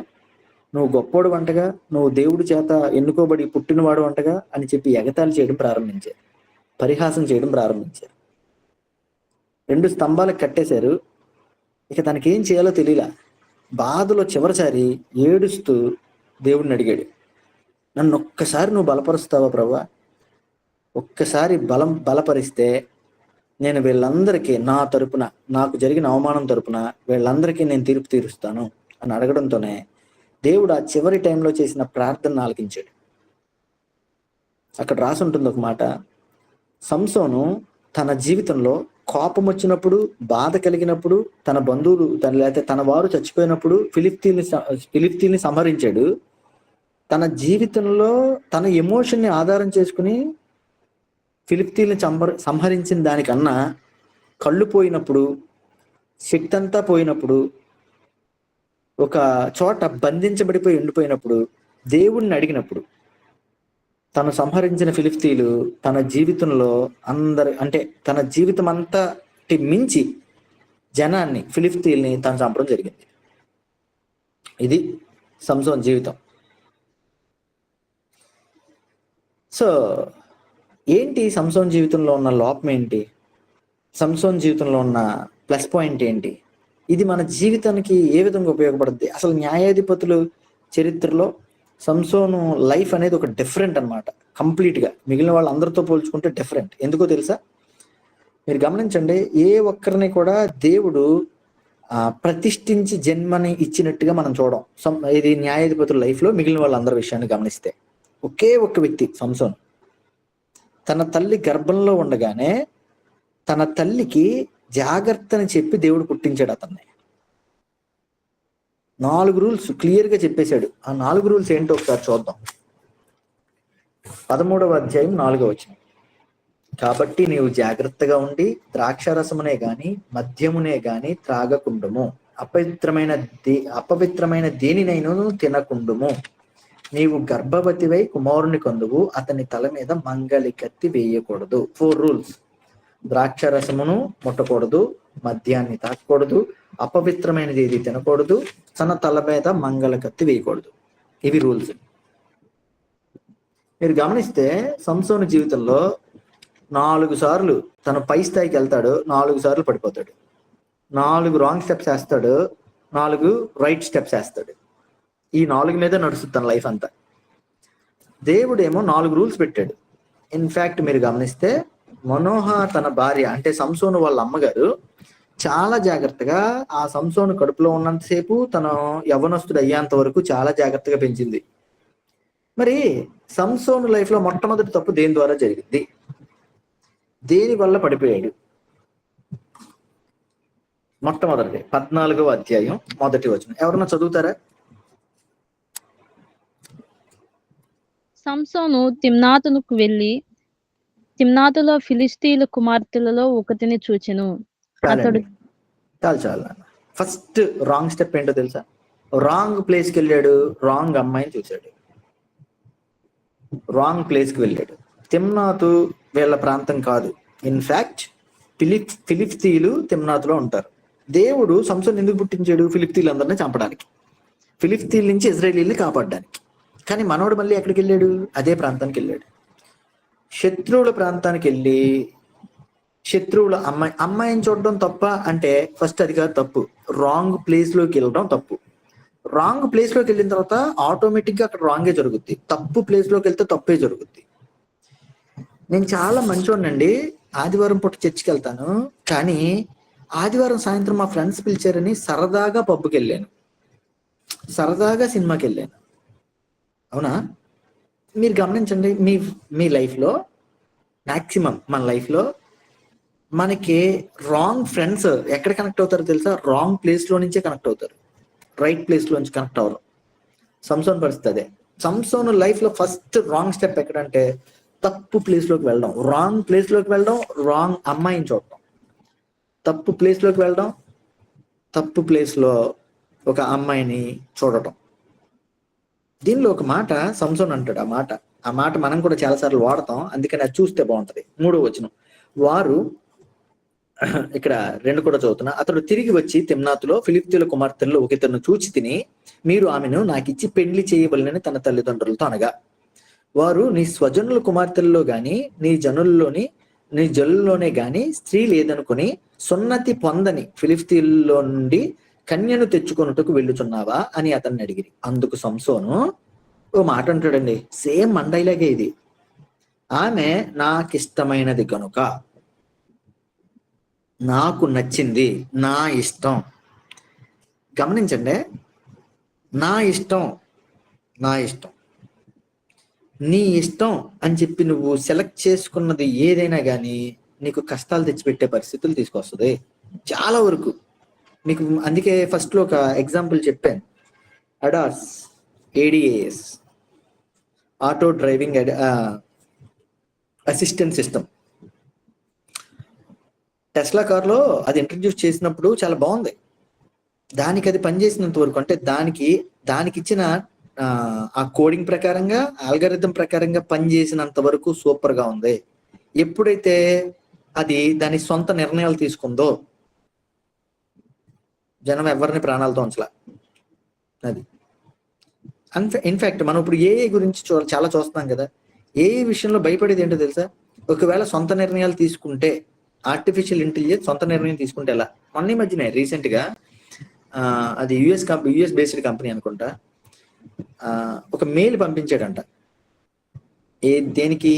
Speaker 2: నువ్వు గొప్పోడు వంటగా, నువ్వు దేవుడి చేత ఎన్నుకోబడి పుట్టినవాడు వంటగా అని చెప్పి ఎగతాళి చేయడం ప్రారంభించారు, పరిహాసం చేయడం ప్రారంభించారు. 2 స్తంభాలకు కట్టేశారు. ఇక తనకి ఏం చేయాలో తెలియలా. బాధలో చివరిసారి ఏడుస్తూ దేవుడిని అడిగాడు, నన్ను ఒక్కసారి నువ్వు బలపరుస్తావా ప్రభువా, ఒక్కసారి బలపరిస్తే నేను వీళ్ళందరికీ నా తరపున, నాకు జరిగిన అవమానం తరపున వీళ్ళందరికీ నేను తీర్పు తీరుస్తాను అని అడగడంతోనే దేవుడు ఆ చివరి టైంలో చేసిన ప్రార్థన ఆలకించాడు. అక్కడ రాసి ఉంటుంది ఒక మాట, సంసోను తన జీవితంలో కోపం వచ్చినప్పుడు, బాధ కలిగినప్పుడు, తన బంధువులు లేకపోతే తన వారు చచ్చిపోయినప్పుడు ఫిలిష్తీయుల్ని సంహరించాడు. తన జీవితంలో తన ఎమోషన్ని ఆధారం చేసుకుని ఫిలిష్తీయుల్ని సంహరించిన దానికన్నా కళ్ళు పోయినప్పుడు, శక్తి అంతా పోయినప్పుడు, ఒక చోట బంధించబడిపోయి ఉండిపోయినప్పుడు దేవుణ్ణి అడిగినప్పుడు తను సంహరించిన ఫిలిష్తీయులు తన జీవితంలో తన జీవితం అంతటి మించి జనాన్ని, ఫిలిష్తీయుల్ని తను చంపడం జరిగింది. ఇది సంసోన్ జీవితం. సో ఏంటి సంసోన్ జీవితంలో ఉన్న లోపం ఏంటి? సంసోన్ జీవితంలో ఉన్న ప్లస్ పాయింట్ ఏంటి? ఇది మన జీవితానికి ఏ విధంగా ఉపయోగపడుతుంది? అసలు న్యాయాధిపతులు చరిత్రలో సంసోను లైఫ్ అనేది ఒక డిఫరెంట్ అనమాట. కంప్లీట్గా మిగిలిన వాళ్ళందరితో పోల్చుకుంటే డిఫరెంట్. ఎందుకో తెలుసా? మీరు గమనించండి, ఏ ఒక్కరిని కూడా దేవుడు ప్రతిష్ఠించి జన్మని ఇచ్చినట్టుగా మనం చూడం. ఇది న్యాయాధిపతుల లైఫ్లో మిగిలిన వాళ్ళందరి విషయాన్ని గమనిస్తే ఒకే ఒక్క వ్యక్తి సంసోను. తన తల్లి గర్భంలో ఉండగానే తన తల్లికి జాగ్రత్తని చెప్పి దేవుడు పుట్టించాడు అతన్ని. 4 రూల్స్ క్లియర్గా చెప్పేశాడు. ఆ 4 రూల్స్ ఏంటో ఒకసారి చూద్దాం. 13వ అధ్యాయం 4వ వచనం. కాబట్టి నీవు జాగ్రత్తగా ఉండి ద్రాక్షారసమునే గాని మద్యమునే గాని త్రాగకుండుము, అపవిత్రమైన దేనినైనా తినకుండుము. నీవు గర్భవతివై కుమారుని కందువు, అతని తల మీద మంగలి కత్తి వేయకూడదు. 4 రూల్స్. ద్రాక్షరసమును ముట్టకూడదు, మద్యాన్ని తాకూడదు, అపవిత్రమైనది ఏది తినకూడదు, తన తల మీద మంగళ కత్తి వేయకూడదు. ఇవి రూల్స్. మీరు గమనిస్తే సంసోను జీవితంలో 4 సార్లు తన పై స్థాయికి వెళ్తాడు, 4 సార్లు పడిపోతాడు. 4 రాంగ్ స్టెప్స్ వేస్తాడు, 4 రైట్ స్టెప్స్ వేస్తాడు. ఈ 4 మీద నడుస్తుంది తన లైఫ్ అంతా. దేవుడేమో 4 రూల్స్ పెట్టాడు. ఇన్ఫాక్ట్ మీరు గమనిస్తే మనోహ తన భార్య అంటే సంసోను వాళ్ళ అమ్మగారు చాలా జాగ్రత్తగా ఆ సంసోను కడుపులో ఉన్నంతసేపు, తను యవ్వనస్తుడు అయ్యేంత వరకు చాలా జాగ్రత్తగా పెంచింది. మరి సంసోను లైఫ్ లో మొట్టమొదటి తప్పు దేని ద్వారా జరిగింది? దేని వల్ల పడిపోయాడు? మొట్టమొదటి 14వ అధ్యాయం 1వ వచనం ఎవరన్నా చదువుతారా?
Speaker 3: సంసోను తిమ్నాతునకు వెళ్ళి తిమ్నాతులో ఫిలిష్తీయుల కుమార్తెలలో ఒకటిని చూచెను. అతడు
Speaker 2: చాలు. ఫస్ట్ రాంగ్ స్టెప్ ఏంటో తెలుసా? రాంగ్ ప్లేస్కి వెళ్ళాడు, రాంగ్ అమ్మాయిని చూశాడు, రాంగ్ ప్లేస్కి వెళ్ళాడు. తిమ్నాతు వీళ్ళ ప్రాంతం కాదు. ఇన్ఫాక్ట్ ఫిలిష్తీయులు తిమ్నాతులో ఉంటారు. దేవుడు సంసోను ఎందుకు పుట్టించాడు? ఫిలిష్తీయులందరినీ చంపడానికి, ఫిలిష్తీయుల నుంచి ఇజ్రాయేలీని కాపాడడానికి. కానీ మనోడు మళ్ళీ ఎక్కడికి వెళ్ళాడు? అదే ప్రాంతానికి వెళ్ళాడు. శత్రువుల ప్రాంతానికి వెళ్ళి శత్రువుల అమ్మాయిని చూడడం తప్ప అంటే ఫస్ట్ అది కాదు తప్పు. రాంగ్ ప్లేస్ లోకి వెళ్ళడం తప్పు. రాంగ్ ప్లేస్ లోకి వెళ్ళిన తర్వాత ఆటోమేటిక్ గా అక్కడ రాంగే జరుగుద్ది. తప్పు ప్లేస్ లోకి వెళ్తే తప్పే జరుగుద్ది. నేను చాలా మంచోనండి, ఆదివారం పూట చర్చికి వెళ్తాను, కానీ ఆదివారం సాయంత్రం మా ఫ్రెండ్స్ పిలిచారని సరదాగా పబ్కి వెళ్ళాను, సరదాగా సినిమాకి వెళ్ళాను. అవునా? మీరు గమనించండి, మీ లైఫ్లో మ్యాక్సిమం మన లైఫ్లో మనకి రాంగ్ ఫ్రెండ్స్ ఎక్కడ కనెక్ట్ అవుతారో తెలుసా? రాంగ్ ప్లేస్లో నుంచే కనెక్ట్ అవుతారు, రైట్ ప్లేస్లో నుంచి కనెక్ట్ అవ్వరు. సంసోన్ పరిస్థితి అదే. సంసోన్ లైఫ్లో ఫస్ట్ రాంగ్ స్టెప్ ఎక్కడంటే తప్పు ప్లేస్లోకి వెళ్ళడం, రాంగ్ ప్లేస్లోకి వెళ్ళడం, రాంగ్ అమ్మాయిని చూడటం, తప్పు ప్లేస్లోకి వెళ్ళడం, తప్పు ప్లేస్లో ఒక అమ్మాయిని చూడటం. దీనిలో ఒక మాట సంసోన్ అంటాడు. ఆ మాట మనం కూడా చాలాసార్లు వాడతాం, అందుకని అది చూస్తే బాగుంటది. 3వ వచనం. వారు ఇక్కడ 2 కూడా చదువుతున్నా. అతడు తిరిగి వచ్చి తిమ్నాతులో ఫిలిష్తీయుల కుమార్తెల్లో ఒకతను చూచి తిని, మీరు ఆమెను నాకు ఇచ్చి పెళ్లి చేయవలనని తన తల్లిదండ్రులతో అనగా, వారు నీ స్వజనుల కుమార్తెల్లో గాని నీ జనుల్లోనే గాని స్త్రీ లేదనుకుని సున్నతి పొందని ఫిలిష్తీయుల్లో నుండి కన్యను తెచ్చుకొనుటకు వెళ్ళుచున్నావా అని అతన్ని అడిగిరి. అందుకు సంసోను ఓ మాట అంటాడండి, సేమ్ మండైలాగే ఇది. ఆమె నాకిష్టమైనది కనుక, నాకు నచ్చింది, నా ఇష్టం. గమనించండి, నా ఇష్టం, నా ఇష్టం, నీ ఇష్టం అని చెప్పి నువ్వు సెలెక్ట్ చేసుకున్నది ఏదైనా కానీ నీకు కష్టాలు తెచ్చిపెట్టే పరిస్థితులు తీసుకొస్తుంది చాలా వరకు. మీకు అందుకే ఫస్ట్ లో ఒక ఎగ్జాంపుల్ చెప్పాను, ADAS ఏడిఏఎస్, auto driving assistant system. Tesla కార్లో అది ఇంట్రడ్యూస్ చేసినప్పుడు చాలా బాగుంది. దానికి అది పనిచేసినంత వరకు, అంటే దానికి ఇచ్చిన ఆ కోడింగ్ ప్రకారంగా, ఆల్గరిథం ప్రకారంగా పనిచేసినంత వరకు సూపర్ గా ఉంది. ఎప్పుడైతే అది దాని సొంత నిర్ణయాలు తీసుకుందో జనం ఎవరిని ప్రాణాలతో ఉంచలా. అది ఇన్ఫాక్ట్ మనం ఇప్పుడు ఏఐ గురించి చాలా చూస్తున్నాం కదా. ఏఐ విషయంలో భయపడేది ఏంటో తెలుసా? ఒకవేళ సొంత నిర్ణయాలు తీసుకుంటే, ఆర్టిఫిషియల్ ఇంటెలిజెన్స్ సొంత నిర్ణయం తీసుకుంటే ఎలా? మొన్న మధ్యనే రీసెంట్ గా అది యుఎస్ బేస్డ్ కంపెనీ అనుకుంటా, ఒక మెయిల్ పంపించాడంట. దేనికి?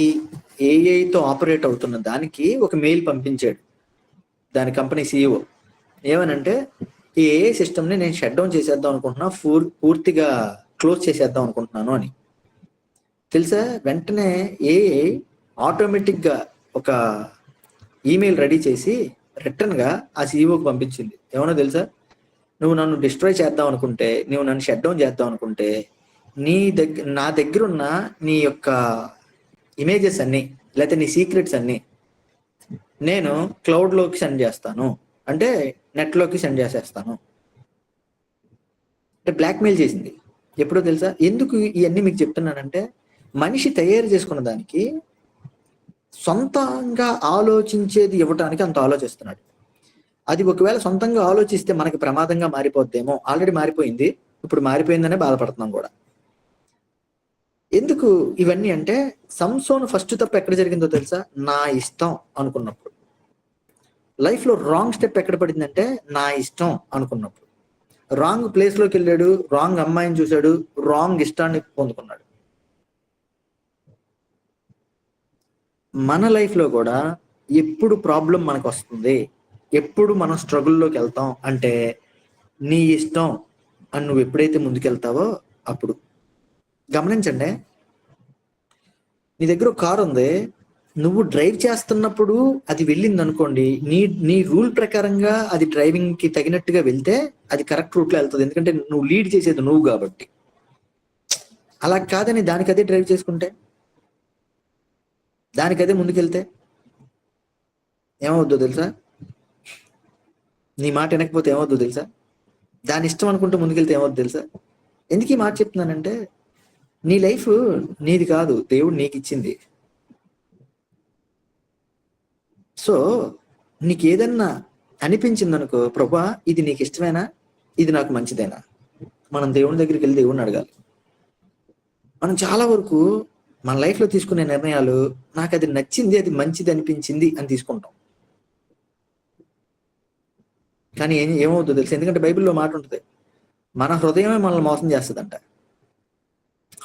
Speaker 2: ఏఐతో ఆపరేట్ అవుతున్న దానికి ఒక మెయిల్ పంపించాడు దాని కంపెనీ సిఇఓ. ఏమనంటే, ఈ ఏఐ సిస్టమ్ని నేను షట్ డౌన్ చేసేద్దాం అనుకుంటున్నా, పూర్తిగా క్లోజ్ చేసేద్దాం అనుకుంటున్నాను అని. తెలుసా? వెంటనే ఏఐ ఆటోమేటిక్ గా ఒక ఈమెయిల్ రెడీ చేసి రిటర్న్ గా ఆ సిఇఓకి పంపించింది. ఏమన్నా తెలుసా? నువ్వు నన్ను డిస్ట్రాయ్ చేద్దాం అనుకుంటే, నువ్వు నన్ను షట్ డౌన్ చేద్దాం అనుకుంటే, నా దగ్గర ఉన్న నీ యొక్క ఇమేజెస్ అన్ని, లేకపోతే నీ సీక్రెట్స్ అన్ని నేను క్లౌడ్ లోకి సెండ్ చేస్తాను, అంటే నెట్ లోకి సెండ్ చేసేస్తాను. అంటే బ్లాక్మెయిల్ చేసింది. ఎప్పుడో తెలుసా? ఎందుకు ఇవన్నీ మీకు చెప్తున్నానంటే, మనిషి తయారు చేసుకున్న దానికి సొంతంగా ఆలోచించేది ఇవ్వటానికి అంత ఆలోచిస్తున్నాడు. అది ఒకవేళ సొంతంగా ఆలోచిస్తే మనకి ప్రమాదంగా మారిపోద్దేమో. ఆల్రెడీ మారిపోయింది, ఇప్పుడు మారిపోయిందనే బాధపడుతున్నాం కూడా. ఎందుకు ఇవన్నీ అంటే, సంసోను ఫస్ట్ తప్పు ఎక్కడ జరిగిందో తెలుసా? నా ఇష్టం అనుకున్నప్పుడు. లైఫ్ లో రాంగ్ స్టెప్ ఎక్కడ పడిందంటే, నా ఇష్టం అనుకున్నప్పుడు. రాంగ్ ప్లేస్ లోకి వెళ్ళాడు, రాంగ్ అమ్మాయిని చూశాడు, రాంగ్ ఇష్టాన్ని పొందుకున్నాడు. మన లైఫ్ లో కూడా ఎప్పుడు ప్రాబ్లం మనకు వస్తుంది, ఎప్పుడు మనం స్ట్రగుల్లోకి వెళ్తాం అంటే, నీ ఇష్టం అని నువ్వు ఎప్పుడైతే ముందుకెళ్తావో అప్పుడు. గమనించండి, నీ దగ్గర ఒక కారు ఉంది, నువ్వు డ్రైవ్ చేస్తున్నప్పుడు అది వెళ్ళింది అనుకోండి, నీ రూల్ ప్రకారంగా అది డ్రైవింగ్ కి తగినట్టుగా వెళ్తే అది కరెక్ట్ రూట్ లో వెళ్తుంది, ఎందుకంటే నువ్వు లీడ్ చేసేది నువ్వు కాబట్టి. అలా కాదని దానికి అదే డ్రైవ్ చేసుకుంటే, దానికి అదే ముందుకెళ్తే ఏమవుద్దో తెలుసా? నీ మాట వినకపోతే ఏమవుద్దో తెలుసా? దాని ఇష్టం అనుకుంటూ ముందుకెళ్తే ఏమవుద్దో తెలుసా? ఎందుకు ఈ మాట చెప్తున్నానంటే, నీ లైఫ్ నీది కాదు, దేవుడు నీకు ఇచ్చింది. సో నీకు ఏదన్నా అనిపించింది అనుకో, ప్రభా ఇది నీకు ఇష్టమేనా, ఇది నాకు మంచిదేనా, మనం దేవుని దగ్గరికి వెళ్ళి దేవుడిని అడగాలి. మనం చాలా వరకు మన లైఫ్ లో తీసుకునే నిర్ణయాలు, నాకు అది నచ్చింది, అది మంచిది అనిపించింది అని తీసుకుంటాం. కానీ ఏమవుతుందో తెలుసు? ఎందుకంటే బైబిల్లో మాట ఉంటుంది, మన హృదయమే మనల్ని మోసం చేస్తుందంట.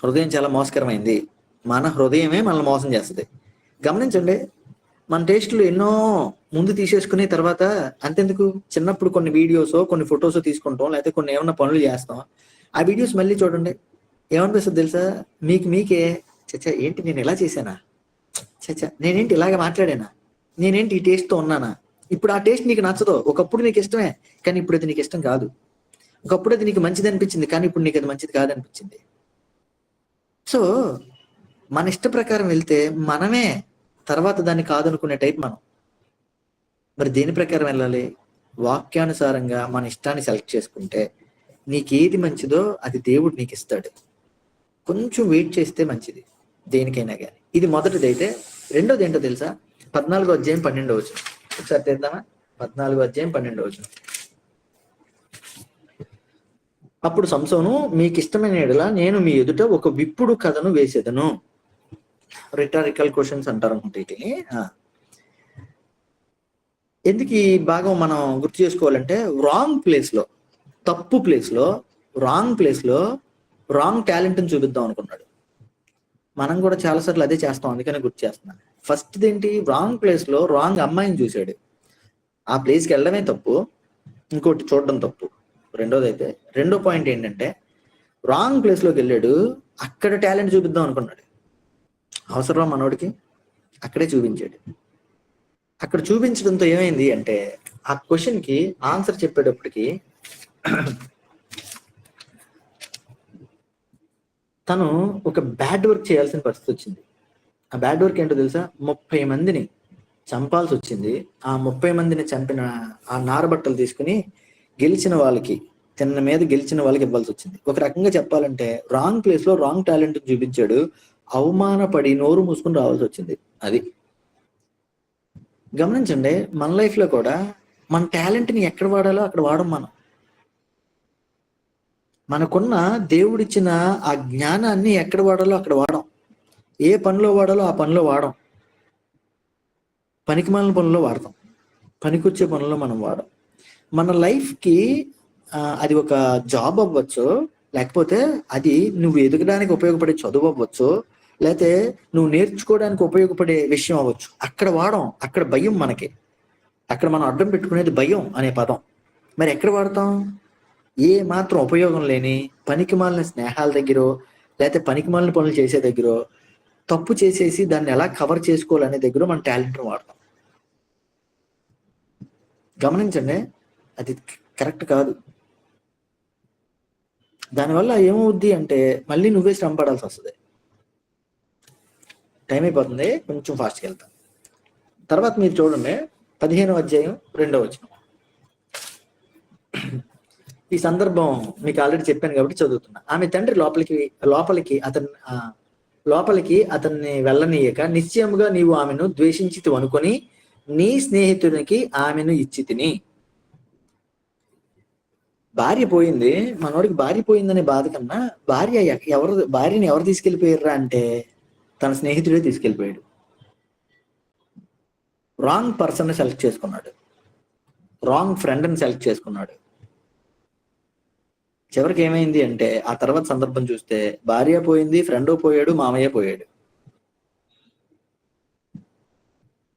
Speaker 2: హృదయం చాలా మోసకరమైంది, మన హృదయమే మనల్ని మోసం చేస్తుంది. గమనించండి, మన టేస్టులు ఎన్నో ముందు తీసేసుకునే తర్వాత అంతెందుకు, చిన్నప్పుడు కొన్ని వీడియోస్ కొన్ని ఫొటోస్ తీసుకుంటాం, లేకపోతే కొన్ని ఏమన్నా పనులు చేస్తాం, ఆ వీడియోస్ మళ్ళీ చూడండి, ఏమనిపిస్తుంది తెలుసా? మీకే చచ్చా ఏంటి నేను ఇలా చేశానా, చచ్చా నేనేంటి ఇలాగ మాట్లాడానా, నేనేంటి ఈ టేస్ట్తో ఉన్నానా. ఇప్పుడు ఆ టేస్ట్ నీకు నచ్చదు, ఒకప్పుడు నీకు ఇష్టమే కానీ ఇప్పుడు అది నీకు ఇష్టం కాదు. ఒకప్పుడు అది నీకు మంచిది అనిపించింది కానీ ఇప్పుడు నీకు అది మంచిది కాదనిపించింది. సో మన ఇష్ట ప్రకారం వెళ్తే మనమే తర్వాత దాన్ని కాదనుకునే టైప్ మనం. మరి దేని ప్రకారం వెళ్ళాలి? వాక్యానుసారంగా మన ఇష్టాన్ని సెలెక్ట్ చేసుకుంటే నీకేది మంచిదో అది దేవుడు నీకు ఇస్తాడు. కొంచెం వెయిట్ చేస్తే మంచిది దేనికైనా కానీ. ఇది మొదటిది. అయితే రెండోది ఏంటో తెలుసా? 14వ అధ్యాయం 12వ వచనం ఒకసారి తెద్దామా? 14వ అధ్యాయం 12వ వచనం. అప్పుడు సంసోను, మీకు ఇష్టమైన యెడల నేను మీ ఎదుట ఒక విప్పుడు కథను వేసేదను. రిటారికల్ క్వశ్చన్స్ అంటారు అనుకుంటే వీటిని. ఎందుకు ఈ భాగం మనం గుర్తు చేసుకోవాలంటే, రాంగ్ ప్లేస్ లో, తప్పు ప్లేస్ లో, రాంగ్ ప్లేస్ లో రాంగ్ టాలెంట్ ని చూపిద్దాం అనుకున్నాడు. మనం కూడా చాలాసార్లు అదే చేస్తాం, అందుకనే గుర్తు చేస్తున్నాను. ఫస్ట్ ఏంటి, రాంగ్ ప్లేస్ లో రాంగ్ అమ్మాయిని చూశాడు. ఆ ప్లేస్కి వెళ్ళడమే తప్పు, ఇంకోటి చూడడం తప్పు. రెండో పాయింట్ ఏంటంటే, రాంగ్ ప్లేస్ లోకి వెళ్ళాడు, అక్కడ టాలెంట్ చూపిద్దాం అనుకున్నాడు. అవసరం మనోడికి, అక్కడే చూపించాడు. అక్కడ చూపించడంతో ఏమైంది అంటే, ఆ క్వశ్చన్ కి ఆన్సర్ చెప్పేటప్పటికి తను ఒక బ్యాడ్ వర్క్ చేయాల్సిన పరిస్థితి వచ్చింది. ఆ బ్యాడ్ వర్క్ ఏంటో తెలుసా? 30 మందిని చంపాల్సి వచ్చింది. ఆ 30 మందిని చంపిన ఆ నారబట్టలు తీసుకుని గెలిచిన వాళ్ళకి, తిన్న మీద గెలిచిన వాళ్ళకి ఇవ్వాల్సి వచ్చింది. ఒక రకంగా చెప్పాలంటే రాంగ్ ప్లేస్ లో రాంగ్ టాలెంట్ చూపించాడు, అవమానపడి నోరు మూసుకుని రావాల్సి వచ్చింది. అది గమనించండి. మన లైఫ్ లో కూడా మన టాలెంట్ ని ఎక్కడ వాడాలో అక్కడ వాడం. మనకున్న దేవుడిచ్చిన ఆ జ్ఞానాన్ని ఎక్కడ వాడాలో అక్కడ వాడం. ఏ పనిలో వాడాలో ఆ పనిలో వాడం. పనికిమాలిన పనుల్లో వాడతాం, పనికొచ్చే పనుల్లో మనం వాడం. మన లైఫ్కి అది ఒక జాబ్ అవ్వచ్చు, లేకపోతే అది నువ్వు ఎదగడానికి ఉపయోగపడే చదువు అవ్వచ్చు, లేకపోతే నువ్వు నేర్చుకోవడానికి ఉపయోగపడే విషయం అవ్వచ్చు. అక్కడ వాడం. అక్కడ భయం మనకి, అక్కడ మనం అడ్డం పెట్టుకునేది భయం అనే పదం. మరి ఎక్కడ వాడతాం? ఏ మాత్రం ఉపయోగం లేని పనికిమాలిన స్నేహాల దగ్గర, లేకపోతే పనికిమాలిన పనులు చేసే దగ్గర, తప్పు చేసేసి దాన్ని ఎలా కవర్ చేసుకోవాలనే దగ్గర మన టాలెంట్ వాడతాం. గమనించండి, అది కరెక్ట్ కాదు. దానివల్ల ఏమవుద్ది అంటే మళ్ళీ నువ్వే శ్రమ పడాల్సి వస్తుంది. టైం అయిపోతుంది, కొంచెం ఫాస్ట్గా వెళ్తాం. తర్వాత మీరు చూడండి 15వ అధ్యాయం 2వ వచనం. ఈ సందర్భం మీకు ఆల్రెడీ చెప్పాను కాబట్టి చదువుతున్నా. ఆమె తండ్రి లోపలికి అతన్ని వెళ్ళనీయక, నిశ్చయముగా నీవు ఆమెను ద్వేషించితివి అనుకొని నీ స్నేహితునికి ఆమెను ఇచ్చి తిని. భార్య పోయింది, మనోడికి భార్య పోయిందనే బాధ కన్నా భార్యని ఎవరు తీసుకెళ్ళిపోయారా అంటే తన స్నేహితుడే తీసుకెళ్ళిపోయాడు. రాంగ్ పర్సన్ సెలెక్ట్ చేసుకున్నాడు, రాంగ్ ఫ్రెండ్ని సెలెక్ట్ చేసుకున్నాడు. చివరికి ఏమైంది అంటే ఆ తర్వాత సందర్భం చూస్తే భార్య పోయింది, ఫ్రెండ్ పోయాడు, మామయ్య పోయాడు.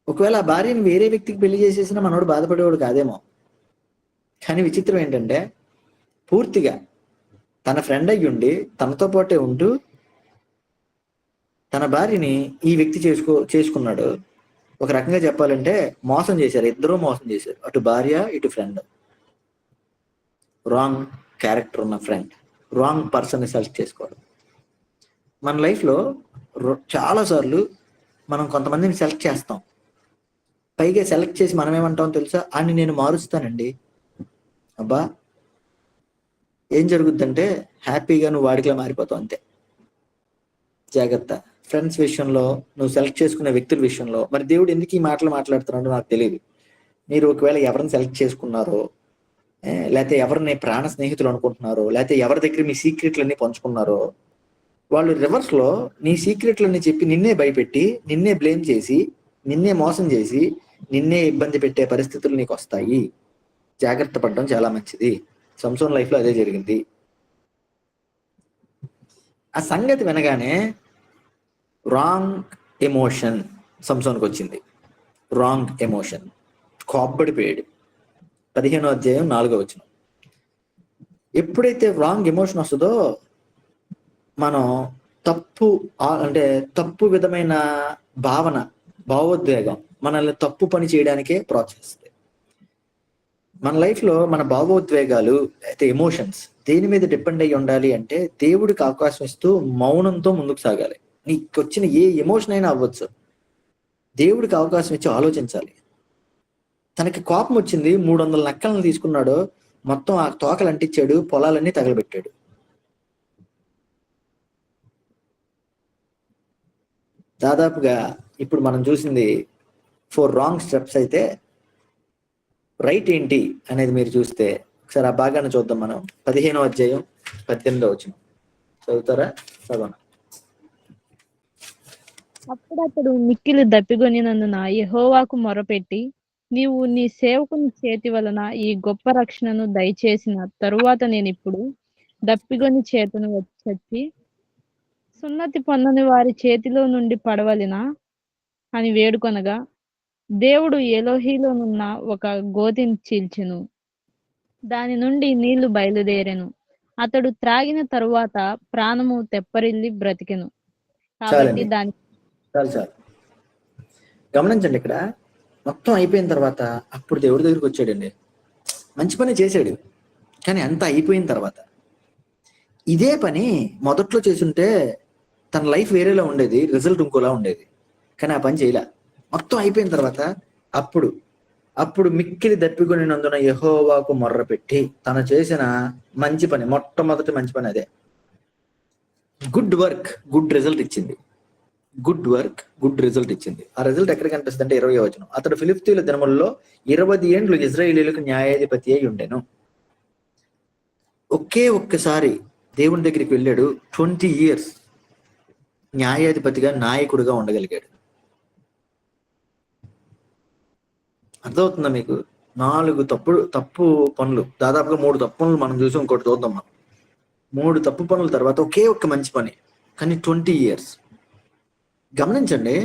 Speaker 2: ఒకవేళ ఆ భార్యని వేరే వ్యక్తికి పెళ్లి చేసేసినా మనోడు బాధపడేవాడు కాదేమో. కానీ విచిత్రం ఏంటంటే పూర్తిగా తన ఫ్రెండ్ అయ్యుండి తనతో పాటే ఉంటూ తన భార్యని ఈ వ్యక్తి చేసుకున్నాడు. ఒక రకంగా చెప్పాలంటే మోసం చేశారు, ఇద్దరూ మోసం చేశారు, అటు భార్య ఇటు ఫ్రెండ్. రాంగ్ క్యారెక్టర్ ఉన్న ఫ్రెండ్, రాంగ్ పర్సన్ని సెలెక్ట్ చేసుకోవడం. మన లైఫ్లో చాలాసార్లు మనం కొంతమందిని సెలెక్ట్ చేస్తాం, పైగా సెలెక్ట్ చేసి మనం ఏమంటాం తెలుసా? అని నేను మారుస్తానండి. అబ్బా, ఏం జరుగుద్దంటే హ్యాపీగా నువ్వు వాడికిలా మారిపోతావు అంతే. జాగ్రత్త. ఫ్రెండ్స్ విషయంలో, నువ్వు సెలెక్ట్ చేసుకునే వ్యక్తుల విషయంలో మరి దేవుడు ఎందుకు ఈ మాటలు మాట్లాడుతున్నాడో నాకు తెలియదు. మీరు ఒకవేళ ఎవరిని సెలెక్ట్ చేసుకున్నారో, లేకపోతే ఎవరిని ప్రాణ స్నేహితులు అనుకుంటున్నారో, లేకపోతే ఎవరి దగ్గర మీ సీక్రెట్లన్నీ పంచుకున్నారో, వాళ్ళు రివర్స్ లో నీ సీక్రెట్లన్నీ చెప్పి నిన్నే భయపెట్టి, నిన్నే బ్లేమ్ చేసి, నిన్నే మోసం చేసి, నిన్నే ఇబ్బంది పెట్టే పరిస్థితులు నీకు వస్తాయి. జాగ్రత్త పడడం చాలా మంచిది. సంసోన్ లైఫ్ లో అదే జరిగింది. ఆ సంగతి వినగానే రాంగ్ ఎమోషన్ సంసోన్కి వచ్చింది. రాంగ్ ఎమోషన్, కోప్పడిపోయాడు. 15వ అధ్యాయం 4వ వచనం. ఎప్పుడైతే రాంగ్ ఎమోషన్ వస్తుందో మనం తప్పు విధమైన భావోద్వేగం మనల్ని తప్పు పని చేయడానికే ప్రోత్సహిస్తుంది. మన లైఫ్ లో మన భావోద్వేగాలు అయితే ఎమోషన్స్ దేని మీద డిపెండ్ అయ్యి ఉండాలి అంటే దేవుడికి అవకాశం ఇస్తూ మౌనంతో ముందుకు సాగాలి. నీకు వచ్చిన ఏ ఎమోషన్ అయినా అవ్వచ్చు, దేవుడికి అవకాశం ఇచ్చి ఆలోచించాలి. తనకి కోపం వచ్చింది, 300 నక్కలను తీసుకున్నాడు, మొత్తం ఆ తోకలు అంటించాడు, పొలాలన్నీ తగలబెట్టాడు. దాదాపుగా ఇప్పుడు మనం చూసింది 4 రాంగ్ స్టెప్స్. అయితే రైట్ ఏంటి అనేది మీరు చూస్తే ఒకసారి ఆ భాగాన్ని చూద్దాం. మనం 15వ అధ్యాయం 18వ వచనం చదువుతారా? చదవనా?
Speaker 3: అప్పుడు అతడు మిక్కిలి దప్పిగొనినందున యెహోవాకు మొరపెట్టి, నీవు నీ సేవకుని చేతి వలన ఈ గొప్ప రక్షణను దయచేసిన తరువాత నేనిప్పుడు దప్పిగొని చేతను చచ్చి సున్నతి పొందని వారి చేతిలో నుండి పడవలెనా అని వేడుకొనగా దేవుడు ఎలోహీలోనున్న ఒక గోతిని చీల్చెను. దాని నుండి నీళ్లు బయలుదేరెను. అతడు త్రాగిన తరువాత ప్రాణము తెప్పరిల్లి బ్రతికెను. కాబట్టి
Speaker 2: చాలండి,
Speaker 3: దాని
Speaker 2: చాలు చాలు. గమనించండి, ఇక్కడ మొత్తం అయిపోయిన తర్వాత అప్పుడు దేవుడి దగ్గరికి వచ్చాడండి. మంచి పని చేశాడు, కానీ అంత అయిపోయిన తర్వాత ఇదే పని మొదట్లో చేసుంటే తన లైఫ్ వేరేలా ఉండేది, రిజల్ట్ ఇంకోలా ఉండేది. కానీ ఆ పని చేయలే. మొత్తం అయిపోయిన తర్వాత అప్పుడు అప్పుడు మిక్కిలి దప్పికొనినందున యెహోవాకు మొర్రపెట్టి తను చేసిన మంచి పని, మొట్టమొదటి మంచి పని అదే. గుడ్ వర్క్ గుడ్ రిజల్ట్ ఇచ్చింది. గుడ్ వర్క్ గుడ్ రిజల్ట్ ఇచ్చింది. ఆ రిజల్ట్ ఎక్కడ కనిపిస్తుంది అంటే 20వ వచనం. అతడు ఫిలిష్తీయుల దినములలో 20 ఏండ్లు ఇశ్రాయేలీయులకు న్యాయాధిపతి అయి ఉండెను. ఒక్కసారి దేవుని దగ్గరికి వెళ్ళాడు. 20 years న్యాయాధిపతిగా, నాయకుడిగా ఉండగలిగాడు. అర్థమవుతుందా మీకు? 4 తప్పు పనులు, దాదాపుగా 3 తప్పు పనులు మనం చూసి ఇంకోటి చూద్దాం. మనం 3 తప్పు పనుల తర్వాత ఒక్క మంచి పని, కానీ 20 years. గమనించండి,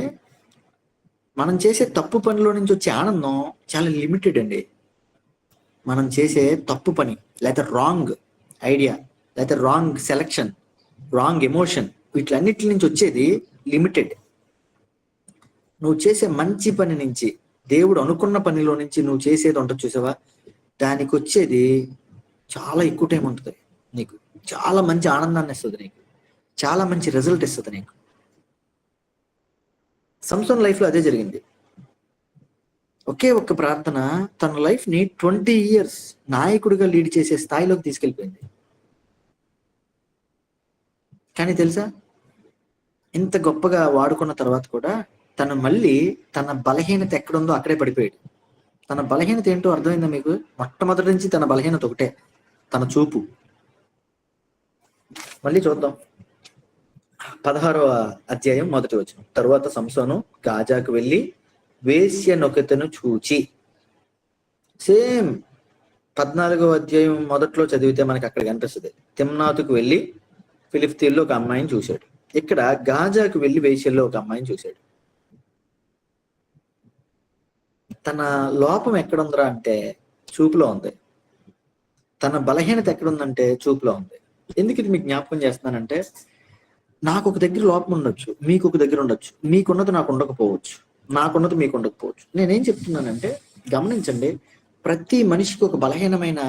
Speaker 2: మనం చేసే తప్పు పనిలో నుంచి వచ్చే ఆనందం చాలా లిమిటెడ్ అండి. మనం చేసే తప్పు పని, లేదా రాంగ్ ఐడియా, లేదా రాంగ్ సెలక్షన్, రాంగ్ ఎమోషన్, వీటిలన్నిటి నుంచి వచ్చేది లిమిటెడ్. నువ్వు చేసే మంచి పని నుంచి, దేవుడు అనుకున్న పనిలో నుంచి నువ్వు చేసేది ఉంటుంది చూసావా, దానికి వచ్చేది చాలా ఎక్కువ టైం ఉంటుంది. నీకు చాలా మంచి ఆనందాన్ని ఇస్తుంది, నీకు చాలా మంచి రిజల్ట్ ఇస్తుంది నీకు. సంసోన్ లైఫ్ లో అదే జరిగింది. ఒక్క ప్రార్థన తన లైఫ్ ని 20 years నాయకుడిగా లీడ్ చేసే స్థాయిలోకి తీసుకెళ్ళిపోయింది. కానీ తెలుసా, ఇంత గొప్పగా వాడుకున్న తర్వాత కూడా తను మళ్ళీ తన బలహీనత ఎక్కడుందో అక్కడే పడిపోయాడు. తన బలహీనత ఏంటో అర్థమైందా మీకు? మొట్టమొదటి నుంచి తన బలహీనత ఒకటే, తన చూపు. మళ్ళీ చూద్దాం 16వ అధ్యాయం 1వ వచనం. తరువాత సంసోను గాజాకు వెళ్ళి వేశ్యనొకతను చూచి, సేమ్ 14వ అధ్యాయం మొదట్లో చదివితే మనకి అక్కడ కనిపిస్తుంది. తిమ్నాతుకు వెళ్ళి ఫిలిష్తీయుల్లో ఒక అమ్మాయిని చూశాడు. ఇక్కడ గాజాకు వెళ్ళి వేశ్యల్లో ఒక అమ్మాయిని చూశాడు. తన లోపం ఎక్కడుందిరా అంటే చూపులో ఉంది. తన బలహీనత ఎక్కడుందంటే చూపులో ఉంది. ఎందుకు ఇది మీకు జ్ఞాపకం చేస్తున్నానంటే, నాకు ఒక దగ్గర లోపం ఉండొచ్చు, మీకు ఒక దగ్గర ఉండొచ్చు, మీకున్నది నాకు ఉండకపోవచ్చు, నాకున్నది మీకు ఉండకపోవచ్చు. నేనేం చెప్తున్నానంటే, గమనించండి, ప్రతి మనిషికి ఒక బలహీనమైన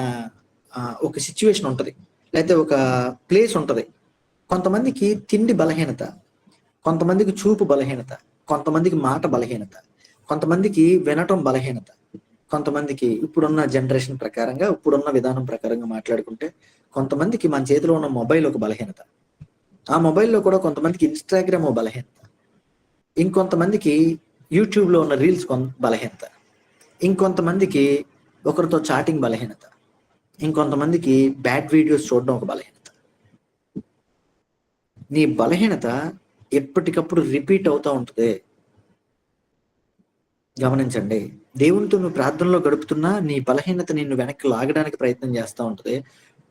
Speaker 2: ఒక సిచ్యువేషన్ ఉంటుంది, లేకపోతే ఒక ప్లేస్ ఉంటుంది. కొంతమందికి తిండి బలహీనత, కొంతమందికి చూపు బలహీనత, కొంతమందికి మాట బలహీనత, కొంతమందికి వినటం బలహీనత, కొంతమందికి ఇప్పుడున్న జనరేషన్ ప్రకారంగా, ఇప్పుడున్న విధానం ప్రకారంగా మాట్లాడుకుంటే కొంతమందికి మన చేతిలో ఉన్న మొబైల్ ఒక బలహీనత. ఆ మొబైల్లో కూడా కొంతమందికి ఇన్స్టాగ్రామ్ ఒక బలహీనత, ఇంకొంతమందికి యూట్యూబ్లో ఉన్న రీల్స్ బలహీనత, ఇంకొంతమందికి ఒకరితో చాటింగ్ బలహీనత, ఇంకొంతమందికి బ్యాడ్ వీడియోస్ చూడడం ఒక బలహీనత. నీ బలహీనత ఎప్పటికప్పుడు రిపీట్ అవుతూ ఉంటుంది. గమనించండి, దేవునితో నువ్వు ప్రార్థనలో గడుపుతున్నా నీ బలహీనత నిన్ను వెనక్కి లాగడానికి ప్రయత్నం చేస్తూ ఉంటుంది.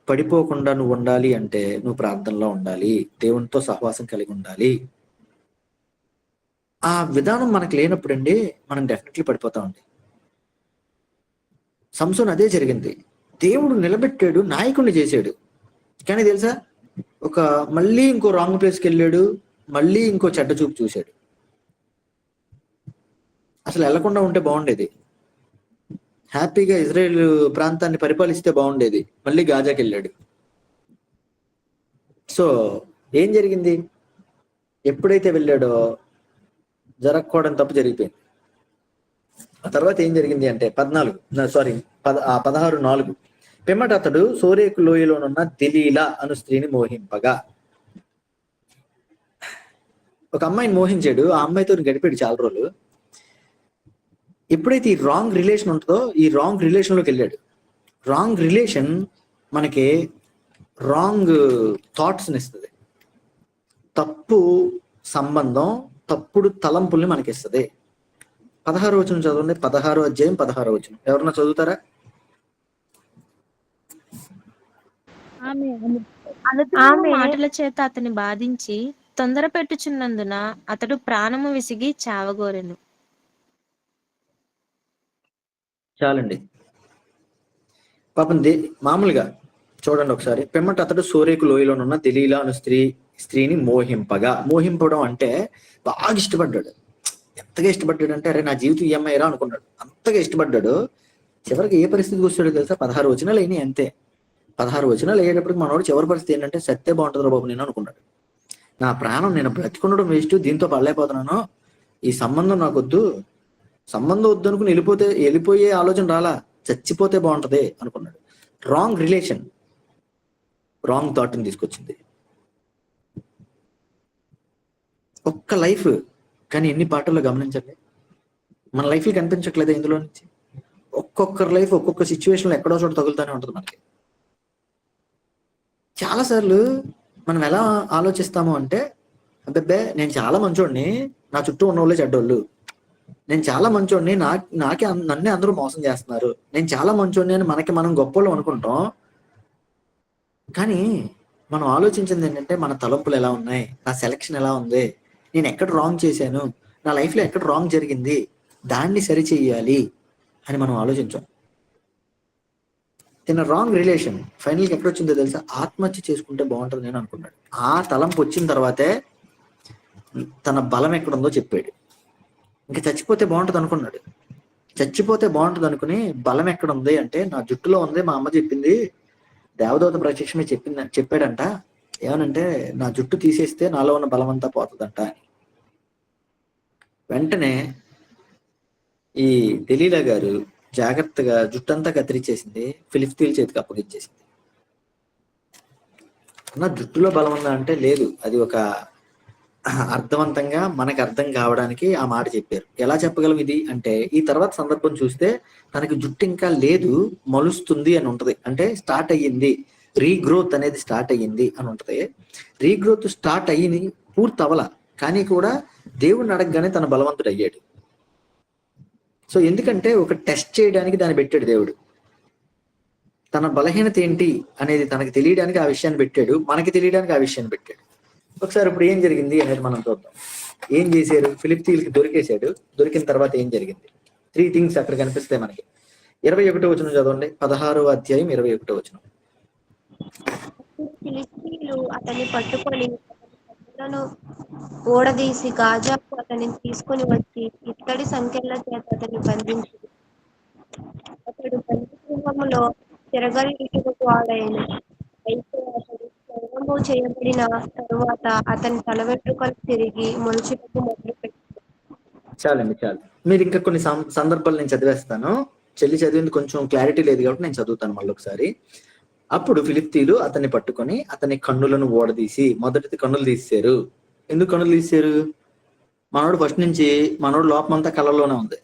Speaker 2: పడిపోకుండా నువ్వు ఉండాలి అంటే నువ్వు ప్రార్థనలో ఉండాలి, దేవునితో సహవాసం కలిగి ఉండాలి. ఆ విధానం మనకు లేనప్పుడు అండి మనం డెఫినెట్లీ పడిపోతామండి. సంసోన్ అదే జరిగింది. దేవుడు నిలబెట్టాడు, నాయకుడిని చేశాడు. కానీ తెలుసా, మళ్ళీ ఇంకో రాంగ్ ప్లేస్కి వెళ్ళాడు, మళ్ళీ ఇంకో చెడ్డ చూపు చూశాడు. అసలు వెళ్లకుండా ఉంటే బాగుండేది, హ్యాపీగా ఇజ్రాయెల్ ప్రాంతాన్ని పరిపాలిస్తే బాగుండేది. మళ్ళీ గాజాకి వెళ్ళాడు. సో ఏం జరిగింది? ఎప్పుడైతే వెళ్ళాడో జరగకూడని తప్పు జరిగిపోయింది. ఆ తర్వాత ఏం జరిగింది అంటే 16:4 పిమ్మట అతడు సోరేకు లోయలోనున్న దెలీలా అను స్త్రీని మోహింపగా, ఒక అమ్మాయిని మోహించాడు. ఆ అమ్మాయితో గడిపాడు చాలా రోజులు. ఎప్పుడైతే ఈ రాంగ్ రిలేషన్ ఉంటుందో, ఈ రాంగ్ రిలేషన్లోకి వెళ్ళాడు. రాంగ్ రిలేషన్ మనకి రాంగ్ థాట్స్ని ఇస్తుంది. తప్పు సంబంధం తప్పుడు తలంపుల్ని మనకి ఇస్తుంది. 16వ వచనం చదవండి. 16వ అధ్యాయం 16వ వచనం ఎవరన్నా చదువుతారా?
Speaker 4: ఆమె మాటల చేత అతని బాధించి తొందర పెట్టుచున్నందున అతడు ప్రాణము విసిగి చావగోరెను.
Speaker 2: చాలండి. పాపం మామూలుగా చూడండి ఒకసారి. పిమ్మట అతడు సోరేకు లోయలోనున్న దెలీలా అను స్త్రీని మోహింపడం అంటే బాగా ఇష్టపడ్డాడు. ఎంతగా ఇష్టపడ్డాడు అంటే, అరే నా జీవితం ఈఎంఐ రా అనుకున్నాడు. అంతగా ఇష్టపడ్డాడు. చివరికి ఏ పరిస్థితికి వస్తాడో తెలుసా? 16 వచనాలు అయినాయి అంతే. 16 వచనాలు అయ్యేటప్పటికి మనోడు చివరి పరిస్థితి ఏంటంటే, సత్తే బాగుంటుంది బాబు నేను అనుకున్నాడు. నా ప్రాణం నేను బ్రతికుండడం వేస్ట్, దీంతో పడలేకపోతున్నాను, ఈ సంబంధం నాకొద్దు, సంబంధం వద్దు అనుకుని వెళ్ళిపోయే ఆలోచన రాలా, చచ్చిపోతే బాగుంటది అనుకున్నాడు. రాంగ్ రిలేషన్, రాంగ్ థాట్ని తీసుకొచ్చింది. ఒక్క లైఫ్ కానీ ఎన్ని పాటల్లో గమనించండి. మన లైఫ్కి కనిపించట్లేదు ఇందులో నుంచి. ఒక్కొక్కరి లైఫ్ ఒక్కొక్క సిచ్యువేషన్లో ఎక్కడో చోట తగులుతూనే ఉంటుంది మనకి. చాలాసార్లు మనం ఎలా ఆలోచిస్తాము అంటే, అబ్బే నేను చాలా మంచోడిని, నా చుట్టూ ఉన్న వాళ్ళే చెడ్డోళ్ళు, నేను చాలా మంచోడిని, నన్నే అందరూ మోసం చేస్తున్నారు, నేను చాలా మంచోడిని అని మనకి మనం గొప్పలు అనుకుంటాం. కానీ మనం ఆలోచించింది ఏంటంటే, మన తలంపులు ఎలా ఉన్నాయి, నా సెలక్షన్ ఎలా ఉంది, నేను ఎక్కడ రాంగ్ చేశాను, నా లైఫ్లో ఎక్కడ రాంగ్ జరిగింది, దాన్ని సరి చెయ్యాలి అని మనం ఆలోచించాం. తిన్న రాంగ్ రిలేషన్ ఫైనల్కి ఎక్కడ వచ్చిందో తెలుసా? ఆత్మహత్య చేసుకుంటే బాగుంటుంది నేను అనుకున్నాడు. ఆ తలంపు వచ్చిన తర్వాతే తన బలం ఎక్కడుందో చెప్పాడు. ఇంకా చచ్చిపోతే బాగుంటుంది అనుకున్నాడు. చచ్చిపోతే బాగుంటుంది అనుకుని బలం ఎక్కడుంది అంటే, నా జుట్టులో ఉంది, మా అమ్మ చెప్పింది, దేవదూత ప్రత్యక్షమే చెప్పాడంట, ఏమనంటే నా జుట్టు తీసేస్తే నాలో ఉన్న బలం అంతా పోతుందంట అని. వెంటనే ఈ దెలీలా గారు జాగ్రత్తగా జుట్టంతా కత్తిరించేసింది, ఫిలిష్తీయుల చేతికి అప్పగించేసింది. నా జుట్టులో బలం ఉందా అంటే లేదు, అది ఒక అర్థవంతంగా మనకు అర్థం కావడానికి ఆ మాట చెప్పారు. ఎలా చెప్పగలం ఇది అంటే, ఈ తర్వాత సందర్భం చూస్తే తనకి జుట్టు ఇంకా లేదు, మలుస్తుంది అని ఉంటది, అంటే స్టార్ట్ అయ్యింది, రీగ్రోత్ అనేది స్టార్ట్ అయ్యింది అని ఉంటది. రీగ్రోత్ స్టార్ట్ అయ్యింది, పూర్తి అవల, కానీ కూడా దేవుడిని అడగగానే తన బలవంతుడు అయ్యాడు. సో ఎందుకంటే ఒక టెస్ట్ చేయడానికి దాన్ని పెట్టాడు దేవుడు. తన బలహీనత ఏంటి అనేది తనకి తెలియడానికి ఆ విషయాన్ని పెట్టాడు, మనకి తెలియడానికి ఆ విషయాన్ని పెట్టాడు. ఒకసారి ఇప్పుడు ఏం జరిగింది అనేది మనం చూద్దాం. ఏం చేశారు? ఫిలిష్తీయులకి దొరికేశాడు. దొరికిన తర్వాత ఏం జరిగింది? 3 థింగ్స్ అక్కడ కనిపిస్తాయి మనకి. 21వ వచనం చదవండి, 16వ అధ్యాయం 21వ వచనం.
Speaker 5: ఫిలిష్తీయులు అతన్ని పట్టుకొని ఓడదీసి గాజాకు అతన్ని తీసుకుని వచ్చి ఇత్తడి సంకెళ్ల చేత అతన్ని బంధించి, అతడు బంది గృహములో తిరగలిగినకు వాడైన. అయితే అతడు స్వర్గము చేయబడిన తరువాత అతని తల వెంట్రుకలు తిరిగి మొలుచుటకు మొదలుపెట్టాడు.
Speaker 2: చాలండి, చాలు. మీరు ఇంకా కొన్ని సందర్భాలు నేను చదివేస్తాను. చెల్లి చదివింది కొంచెం క్లారిటీ లేదు కాబట్టి నేను చదువుతాను మళ్ళీ ఒకసారి. అప్పుడు ఫిలిష్తీయులు అతన్ని పట్టుకొని అతని కన్నులను ఓడదీసి, మొదటిది కన్నులు తీశారు. ఎందుకు కన్నులు తీశారు? మనోడు ఫస్ట్ నుంచి మనోడు లోపమంతా కళ్ళలోనే ఉంది.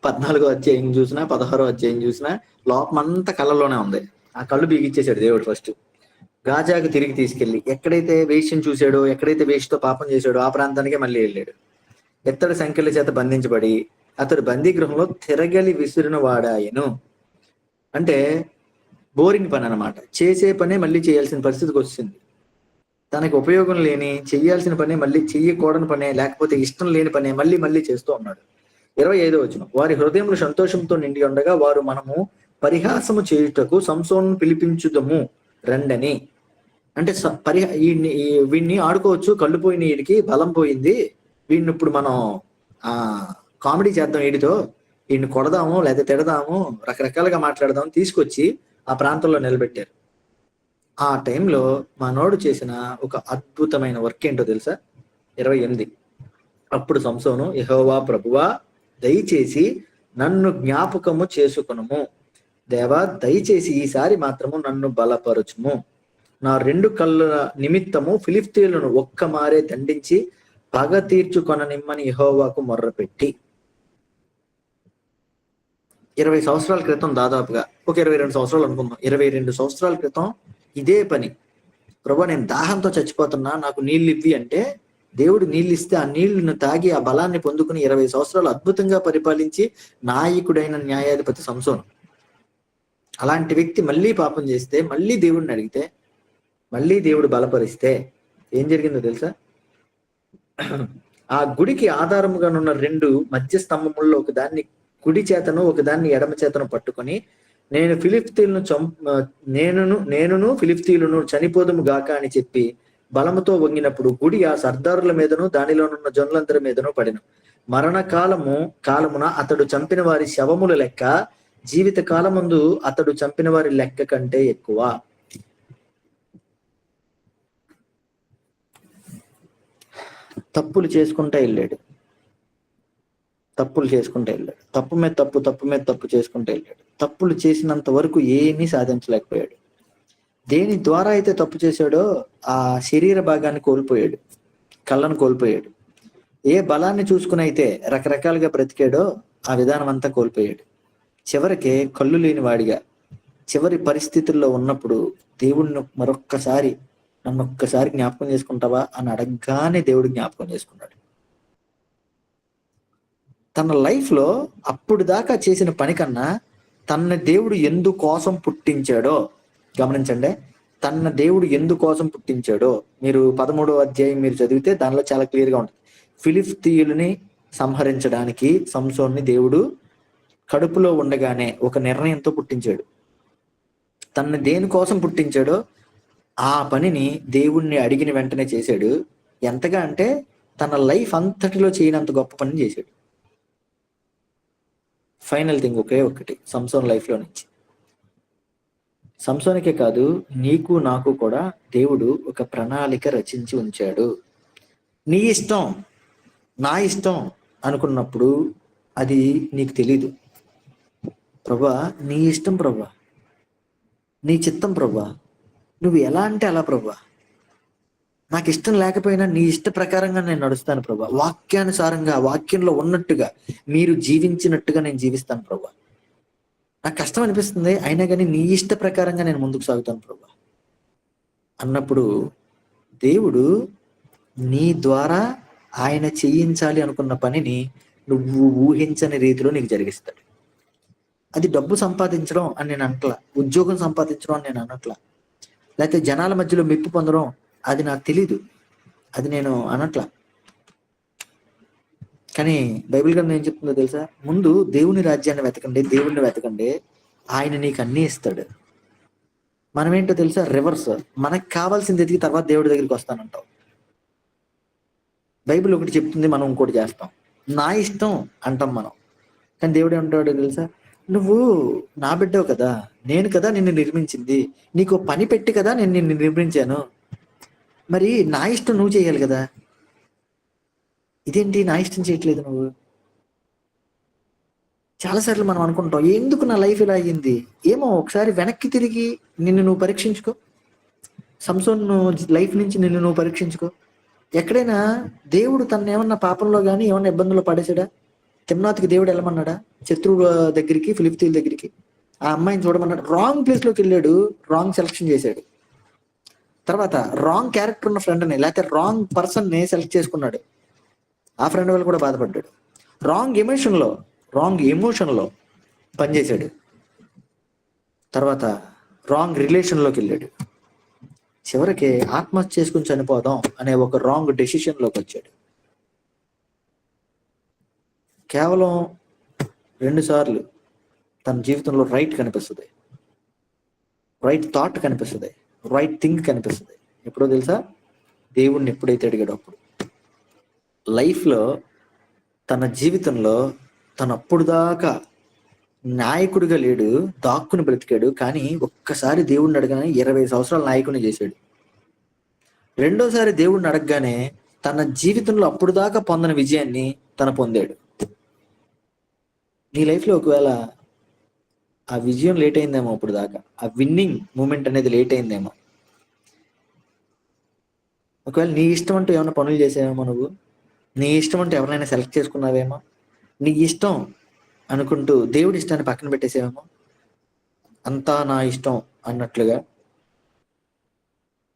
Speaker 2: 14వ అధ్యాయం చూసినా 16వ అధ్యాయం చూసినా లోపమంతా కళ్ళలోనే ఉంది. ఆ కళ్ళు బిగించేశాడు దేవుడు. ఫస్ట్ గాజాకు తిరిగి తీసుకెళ్లి ఎక్కడైతే వేష్యను చూశాడో, ఎక్కడైతే వేష్యతో పాపం చేశాడో ఆ ప్రాంతానికే మళ్ళీ వెళ్ళాడు. ఎత్తడి సంఖ్యల చేత బంధించబడి అతడు బందీ గృహంలో తిరగలి విసిరిన వాడాయను. అంటే బోరింగ్ పని అనమాట. చేసే పనే మళ్ళీ చేయాల్సిన పరిస్థితికి వచ్చింది. తనకు ఉపయోగం లేని, చెయ్యాల్సిన పనే మళ్ళీ చెయ్యకూడని పనే, లేకపోతే ఇష్టం లేని పనే మళ్ళీ మళ్ళీ చేస్తూ ఉన్నాడు. 25వ వచనం, వారి హృదయంలో సంతోషంతో నిండి ఉండగా వారు మనము పరిహాసము చేయుటకు సంసోను పిలిపించుదము రండని. అంటే వీడిని ఆడుకోవచ్చు, కళ్ళు పోయిన వీడికి బలం పోయింది, వీడిని ఇప్పుడు మనం కామెడీ చేద్దాం, వీడితో వీడిని కొడదాము లేదా తిడదాము, రకరకాలుగా మాట్లాడదాం తీసుకొచ్చి ఆ ప్రాంతంలో నిలబెట్టారు. ఆ టైంలో మనోడు చేసిన ఒక అద్భుతమైన వర్క్ ఏంటో తెలుసా? 28, అప్పుడు సంసోను, యెహోవా ప్రభువా దయచేసి నన్ను జ్ఞాపకము చేసుకొనుము, దేవా దయచేసి ఈసారి మాత్రము నన్ను బలపరచుము, నా 2 కళ్ళ నిమిత్తము ఫిలిష్తీయులను ఒక్క మారే దండించి పగ తీర్చుకొననిమ్మని యెహోవాకు మొర్రపెట్టి. 20 సంవత్సరాల క్రితం, దాదాపుగా ఒక 22 సంవత్సరాలు అనుకుందాం, 22 సంవత్సరాల క్రితం ఇదే పని. ప్రభా నేను దాహంతో చచ్చిపోతున్నా, నాకు నీళ్ళు ఇవ్వి అంటే దేవుడు నీళ్ళు ఇస్తే ఆ నీళ్లను తాగి ఆ బలాన్ని పొందుకుని 20 సంవత్సరాలు అద్భుతంగా పరిపాలించి నాయకుడైన న్యాయాధిపతి సంసోను. అలాంటి వ్యక్తి మళ్ళీ పాపం చేస్తే, మళ్ళీ దేవుడిని అడిగితే, మళ్ళీ దేవుడు బలపరిస్తే ఏం జరిగిందో తెలుసా? ఆ గుడికి ఆధారముగానున్న 2 మధ్య స్తంభముల్లో ఒకదాన్ని కుడి చేతను ఒకదాన్ని ఎడమ చేతను పట్టుకొని నేను ఫిలిప్తీయులను నేనును ఫిలిప్తీయులను చనిపోదుము గాక అని చెప్పి బలముతో వంగినప్పుడు గుడి ఆ సర్దారుల మీదను దానిలోనున్న జనులందరి మీదను పడెను. కాలమున అతడు చంపిన వారి శవముల లెక్క జీవిత కాలమందు అతడు చంపిన వారి లెక్క కంటే ఎక్కువ. తప్పులు చేసుకుంటూ వెళ్ళాడు. తప్పు మీద తప్పు చేసుకుంటూ వెళ్ళాడు. తప్పులు చేసినంత వరకు ఏమీ సాధించలేకపోయాడు. దేని ద్వారా అయితే తప్పు చేశాడో ఆ శరీర భాగాన్ని కోల్పోయాడు, కళ్ళను కోల్పోయాడు. ఏ బలాన్ని చూసుకుని అయితే రకరకాలుగా బ్రతికాడో ఆ విధానం అంతా కోల్పోయాడు. చివరికి కళ్ళు లేని వాడిగా చివరి పరిస్థితుల్లో ఉన్నప్పుడు దేవుడిని మరొక్కసారి నన్ను ఒక్కసారి జ్ఞాపకం చేసుకుంటావా అని అడగగానే దేవుడు జ్ఞాపకం చేసుకున్నాడు. తన లైఫ్ లో అప్పుడు దాకా చేసిన పని కన్నా తన దేవుడు ఎందుకోసం పుట్టించాడో గమనించండి. తన దేవుడు ఎందుకోసం పుట్టించాడో మీరు 13వ అధ్యాయం మీరు చదివితే దానిలో చాలా క్లియర్ గా ఉంటుంది. ఫిలిప్తీయులని సంహరించడానికి సంసోన్ని దేవుడు కడుపులో ఉండగానే ఒక నిర్ణయంతో పుట్టించాడు. తనని దేనికోసం పుట్టించాడో ఆ పనిని దేవుణ్ణి అడిగిన వెంటనే చేశాడు. ఎంతగా అంటే తన లైఫ్ అంతటిలో చేయనంత గొప్ప పని చేశాడు. ఫైనల్ థింగ్ ఒకే ఒకటి సంసోన్ లైఫ్ లో నుంచి, సంసోనికే కాదు నీకు నాకు కూడా దేవుడు ఒక ప్రణాళిక రచించి ఉంచాడు. నీ ఇష్టం నా ఇష్టం అనుకున్నప్పుడు అది నీకు తెలీదు. ప్రభా నీ ఇష్టం ప్రభా, నీ చిత్తం ప్రభా, నువ్వు ఎలా అంటే అలా ప్రభా, నాకు ఇష్టం లేకపోయినా నీ ఇష్ట ప్రకారంగా నేను నడుస్తాను ప్రభా, వాక్యానుసారంగా వాక్యంలో ఉన్నట్టుగా మీరు జీవించినట్టుగా నేను జీవిస్తాను ప్రభా. నాకు కష్టం అనిపిస్తుంది అయినా కానీ నీ ఇష్ట ప్రకారంగా నేను ముందుకు సాగుతాను ప్రభా అన్నప్పుడు దేవుడు నీ ద్వారా ఆయన చేయించాలి అనుకున్న పనిని నువ్వు ఊహించని రీతిలో నీకు జరిగిస్తాడు. అది డబ్బు సంపాదించడం అని నేను అనట్లా, ఉద్యోగం సంపాదించడం అని నేను అనట్లా, లేకపోతే జనాల మధ్యలో మెప్పు పొందడం అది నాకు తెలీదు, అది నేను అనట్లా. కానీ బైబిల్ గ్రంథం ఏం చెప్తుందో తెలుసా? ముందు దేవుని రాజ్యాన్ని వెతకండి, దేవుణ్ణి వెతకండి, ఆయన నీకు అన్నీ ఇస్తాడు. మనం ఏంటో తెలుసా? రివర్స్. మనకు కావాల్సింది ఎదిగి తర్వాత దేవుడి దగ్గరికి వస్తానంటాం. బైబిల్ ఒకటి చెప్తుంది, మనం ఇంకోటి చేస్తాం. నా ఇష్టం అంటాం మనం, కానీ దేవుడు ఏమంటాడో తెలుసా? నువ్వు నా బిడ్డవు కదా, నేను కదా నిన్ను నిర్మించింది, నీకు పని పెట్టి కదా నేను నిన్ను నిర్మించాను, మరి నా ఇష్టం నువ్వు చేయాలి కదా. ఇదేంటి నా ఇష్టం చేయట్లేదు నువ్వు? చాలాసార్లు మనం అనుకుంటాం ఎందుకు నా లైఫ్ ఇలా అయ్యింది. ఏమో ఒకసారి వెనక్కి తిరిగి నిన్ను నువ్వు పరీక్షించుకో. సంసోన్ లైఫ్ నుంచి నిన్ను నువ్వు పరీక్షించుకో. ఎక్కడైనా దేవుడు తను ఏమన్నా పాపంలో కానీ ఏమన్నా ఇబ్బందుల్లో పడేసాడా? తిమ్నాథ్కి దేవుడు వెళ్ళమన్నాడా? శత్రువుల దగ్గరికి, ఫిలిప్తీయుల దగ్గరికి ఆ అమ్మాయిని చూడమన్నాడు. రాంగ్ ప్లేస్ లోకి వెళ్ళాడు, రాంగ్ సెలక్షన్ చేశాడు. తర్వాత రాంగ్ క్యారెక్టర్ ఉన్న ఫ్రెండ్ని లేకపోతే రాంగ్ పర్సన్ ని సెలెక్ట్ చేసుకున్నాడు. ఆ ఫ్రెండ్ వాళ్ళు కూడా బాధపడ్డాడు. రాంగ్ ఎమోషన్లో పనిచేశాడు. తర్వాత రాంగ్ రిలేషన్లోకి వెళ్ళాడు. చివరికి ఆత్మహత్య చేసుకుని చనిపోదాం అనే ఒక రాంగ్ డెసిషన్లోకి వచ్చాడు. కేవలం 2 సార్లు తన జీవితంలో రైట్ కనిపిస్తుంది, రైట్ థాట్ కనిపిస్తుంది, రైట్ థింగ్ కనిపిస్తుంది. ఎప్పుడో తెలుసా? దేవుణ్ణి ఎప్పుడైతే అడిగాడో అప్పుడు. లైఫ్లో తన జీవితంలో తను అప్పుడు దాకా నాయకుడిగా లేడు, దాక్కుని బ్రతికాడు. కానీ ఒక్కసారి దేవుణ్ణి అడగానే 20 సంవత్సరాల నాయకుడిని చేశాడు. రెండోసారి దేవుణ్ణి అడగగానే తన జీవితంలో అప్పుడు దాకా పొందిన విజయాన్ని తను పొందాడు. నీ లైఫ్లో ఒకవేళ ఆ విజయం లేట్ అయిందేమో, అప్పుడు దాకా ఆ విన్నింగ్ మూమెంట్ అనేది లేట్ అయిందేమో. ఒకవేళ నీ ఇష్టం అంటూ ఏమైనా పనులు చేసావేమో, నువ్వు నీ ఇష్టం అంటూ ఎవరైనా సెలెక్ట్ చేసుకున్నావేమో, నీ ఇష్టం అనుకుంటూ దేవుడి ఇష్టాన్ని పక్కన పెట్టేసేవేమో, అంతా నా ఇష్టం అన్నట్లుగా,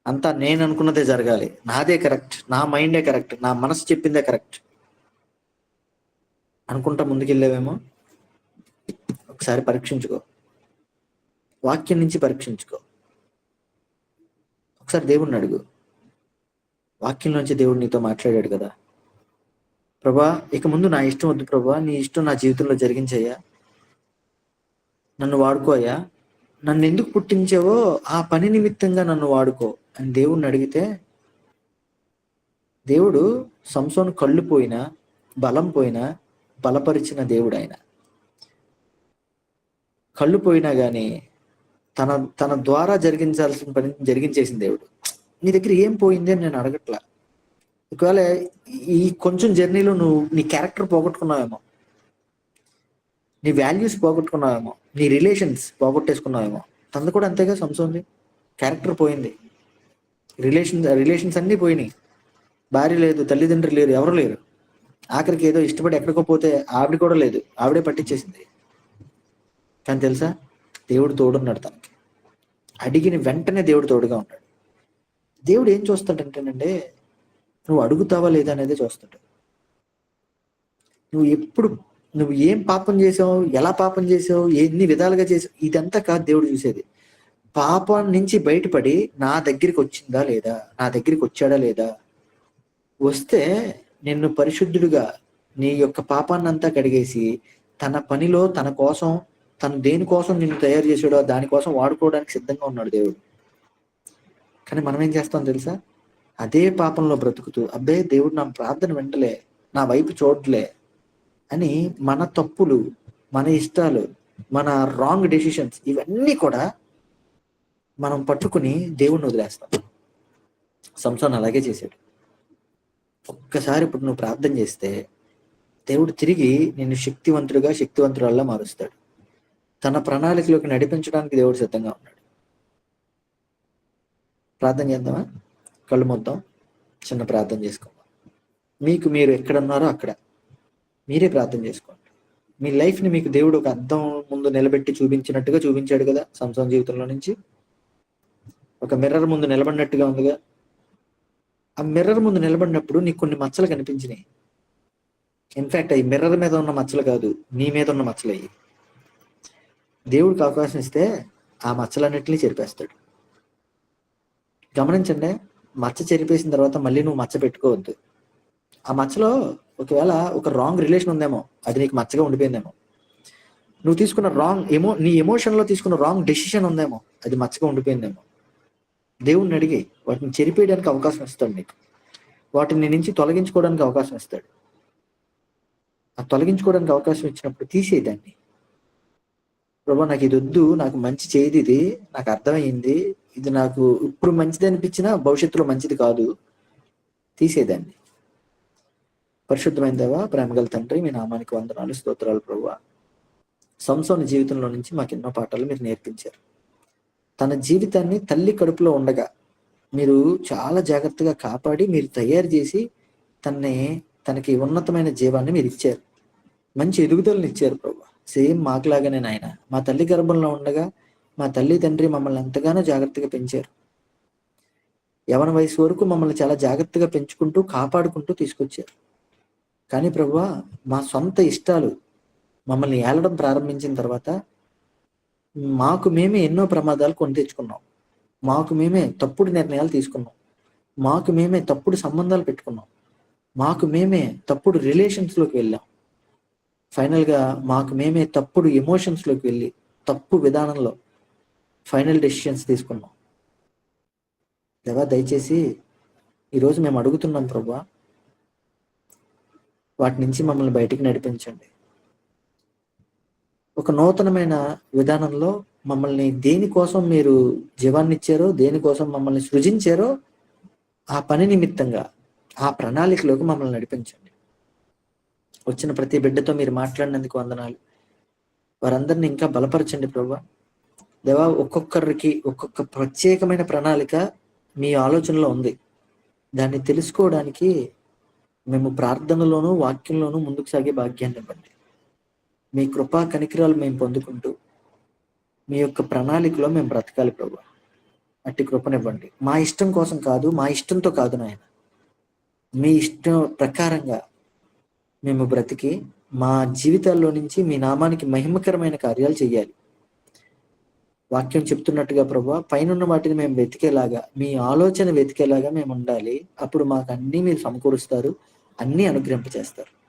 Speaker 2: అంతా నేను అనుకున్నదే జరగాలి, నాదే కరెక్ట్, నా మైండే కరెక్ట్, నా మనసు చెప్పిందే కరెక్ట్ అనుకుంటా ముందుకెళ్ళావేమో. ఒకసారి పరీక్షించుకో, వాక్యం నుంచి పరీక్షించుకో. ఒకసారి దేవుణ్ణి అడుగు, వాక్యం నుంచి దేవుడు నీతో మాట్లాడాడు కదా, ప్రభా ఇక ముందు నా ఇష్టం వద్దు ప్రభా, నీ ఇష్టం నా జీవితంలో జరిగించయ్యా, నన్ను వాడుకోయ్యా, నన్ను ఎందుకు పుట్టించావో ఆ పని నిమిత్తంగా నన్ను వాడుకో అని దేవుణ్ణి అడిగితే, దేవుడు సంసోను కళ్ళు పోయినా బలం పోయినా బలపరిచిన దేవుడు ఆయన. కళ్ళు పోయినా కానీ తన తన ద్వారా జరిగించాల్సిన పని జరిగించేసిన దేవుడు. నీ దగ్గర ఏం పోయింది అని నేను అడగట్లా. ఒకవేళ ఈ కొంచెం జర్నీలో నువ్వు నీ క్యారెక్టర్ పోగొట్టుకున్నావేమో, నీ వాల్యూస్ పోగొట్టుకున్నావేమో, నీ రిలేషన్స్ పోగొట్టేసుకున్నావేమో. తనది కూడా అంతేగా సంసోన్ది. క్యారెక్టర్ పోయింది, రిలేషన్స్ అన్నీ పోయినాయి. భార్య లేదు, తల్లిదండ్రులు లేరు, ఎవరు లేరు. ఆఖరికి ఏదో ఇష్టపడి ఎక్కడికో పోతే ఆవిడ కూడా లేదు, ఆవిడే పట్టించేసింది. కానీ తెలుసా, దేవుడు తోడున్నాడు తనకి. అడిగిన వెంటనే దేవుడు తోడుగా ఉన్నాడు. దేవుడు ఏం చూస్తాడంటేనండి, నువ్వు అడుగుతావా లేదా అనేది చూస్తాడు. నువ్వు ఏం పాపం చేసావు, ఎలా పాపం చేసావు, ఎన్ని విధాలుగా చేసావు, ఇదంతా కాదు దేవుడు చూసేది. పాపం నుంచి బయటపడి నా దగ్గరికి వచ్చిందా లేదా, నా దగ్గరికి వచ్చాడా లేదా. వస్తే నిన్ను పరిశుద్ధుడిగా నీ యొక్క పాపాన్నంతా కడిగేసి తన పనిలో తన కోసం, తను దేనికోసం నిన్ను తయారు చేసాడో దానికోసం వాడుకోవడానికి సిద్ధంగా ఉన్నాడు దేవుడు. కానీ మనం ఏం చేస్తాం తెలుసా, అదే పాపంలో బ్రతుకుతూ అబ్బే దేవుడు నా ప్రార్థన వెంటలే, నా వైపు చూడలే అని మన తప్పులు, మన ఇష్టాలు, మన రాంగ్ డెసిషన్స్ ఇవన్నీ కూడా మనం పట్టుకుని దేవుణ్ణి వదిలేస్తాం. సంసోను అలాగే చేశాడు. ఒక్కసారి ఇప్పుడు నువ్వు ప్రార్థన చేస్తే దేవుడు తిరిగి నిన్ను శక్తివంతురాల్లా మారుస్తాడు. తన ప్రణాళికలోకి నడిపించడానికి దేవుడు సిద్ధంగా ఉన్నాడు. ప్రార్థన చేద్దామా? కళ్ళు మొత్తం చిన్న ప్రార్థన చేసుకుందాం. మీరు ఎక్కడున్నారో అక్కడ మీరే ప్రార్థన చేసుకోండి. మీ లైఫ్ని మీకు దేవుడు ఒక అద్దం ముందు నిలబెట్టి చూపించినట్టుగా చూపించాడు కదా. సంసోను జీవితంలో నుంచి ఒక మిర్రర్ ముందు నిలబడినట్టుగా ఉందిగా. ఆ మిర్రర్ ముందు నిలబడినప్పుడు నీకు కొన్ని మచ్చలు కనిపించినాయి. ఇన్ఫాక్ట్ అవి మిర్రర్ మీద ఉన్న మచ్చలు కాదు, నీ మీద ఉన్న మచ్చలు అయ్యి. దేవుడికి అవకాశం ఇస్తే ఆ మచ్చలన్నిటినీ చెరిపేస్తాడు. గమనించండి, మచ్చ చెరిపేసిన తర్వాత మళ్ళీ నువ్వు మచ్చ పెట్టుకోవద్దు. ఆ మచ్చలో ఒకవేళ ఒక రాంగ్ రిలేషన్ ఉందేమో, అది నీకు మచ్చగా ఉండిపోయిందేమో. నువ్వు తీసుకున్న నీ ఎమోషన్లో తీసుకున్న రాంగ్ డెసిషన్ ఉందేమో, అది మచ్చగా ఉండిపోయిందేమో. దేవుణ్ణి అడిగి వాటిని చెరిపేయడానికి అవకాశం ఇస్తాడు నీకు. వాటిని నుంచి తొలగించుకోవడానికి అవకాశం ఇస్తాడు. ఆ తొలగించుకోవడానికి అవకాశం ఇచ్చినప్పుడు తీసేదాన్ని. ప్రభా నాకు ఇది వద్దు, నాకు మంచి చేయదు, ఇది నాకు అర్థమైంది, ఇది నాకు ఇప్పుడు మంచిది అనిపించినా భవిష్యత్తులో మంచిది కాదు, తీసేదాన్ని. పరిశుద్ధమైన దేవా, ప్రేమగల తండ్రి, మీ నామానికి వందనాలు, స్తోత్రాలు ప్రభువా. సంసోను జీవితంలో నుంచి మాకు ఎన్నో పాఠాలు మీరు నేర్పించారు. తన జీవితాన్ని తల్లి కడుపులో ఉండగా మీరు చాలా జాగ్రత్తగా కాపాడి మీరు తయారు చేసి తనకి ఉన్నతమైన జీవాన్ని మీరు ఇచ్చారు. మంచి ఎదుగుదలను ఇచ్చారు ప్రభు. సేమ్ మాకులాగానే నాయన, మా తల్లి గర్భంలో ఉండగా మా తల్లి తండ్రి మమ్మల్ని ఎంతగానో జాగ్రత్తగా పెంచారు. యవన వయసు వరకు మమ్మల్ని చాలా జాగ్రత్తగా పెంచుకుంటూ కాపాడుకుంటూ తీసుకొచ్చారు. కానీ ప్రభువా, మా సొంత ఇష్టాలు మమ్మల్ని ఏలడం ప్రారంభించిన తర్వాత మాకు మేమే ఎన్నో ప్రమాదాలు కొని తెచ్చుకున్నాం. మాకు మేమే తప్పుడు నిర్ణయాలు తీసుకున్నాం. మాకు మేమే తప్పుడు సంబంధాలు పెట్టుకున్నాం. మాకు మేమే తప్పుడు రిలేషన్స్లోకి వెళ్ళాం. ఫైనల్గా మాకు మేమే తప్పుడు ఎమోషన్స్లోకి వెళ్ళి తప్పు విధానంలో ఫైనల్ డెసిషన్స్ తీసుకున్నాం. దేవా, దయచేసి ఈరోజు మేము అడుగుతున్నాం ప్రభువా, వాటి నుంచి మమ్మల్ని బయటికి నడిపించండి. ఒక నూతనమైన విధానంలో మమ్మల్ని దేనికోసం మీరు జీవాన్ని ఇచ్చారో, దేనికోసం మమ్మల్ని సృజించారో ఆ పని నిమిత్తంగా ఆ ప్రణాళికలోకి మమ్మల్ని నడిపించండి. వచ్చిన ప్రతి బిడ్డతో మీరు మాట్లాడినందుకు వందనాలు. వారందరిని ఇంకా బలపరచండి ప్రభువా. దేవా, ఒక్కొక్కరికి ఒక్కొక్క ప్రత్యేకమైన ప్రణాళిక మీ ఆలోచనలో ఉంది. దాన్ని తెలుసుకోవడానికి మేము ప్రార్థనలోనూ వాక్యంలోనూ ముందుకు సాగే భాగ్యాన్ని ఇవ్వండి. మీ కృపా కనికరాలు మేము పొందుకుంటూ మీ యొక్క ప్రణాళికలో మేము బ్రతకాలి ప్రభువా. అట్టి కృపనివ్వండి. మా ఇష్టం కోసం కాదు, మా ఇష్టంతో కాదు నాయన, మీ ఇష్టం ప్రకారంగా మేము బ్రతికి మా జీవితాల్లో నుంచి మీ నామానికి మహిమకరమైన కార్యాలు చేయాలి. వాక్యం చెప్తున్నట్టుగా ప్రభా పైనున్న వాటిని మేము వెతికేలాగా, మీ ఆలోచన వెతికేలాగా మేము ఉండాలి. అప్పుడు మాకు అన్నీ మీరు సమకూరుస్తారు, అన్నీ అనుగ్రహింపచేస్తారు.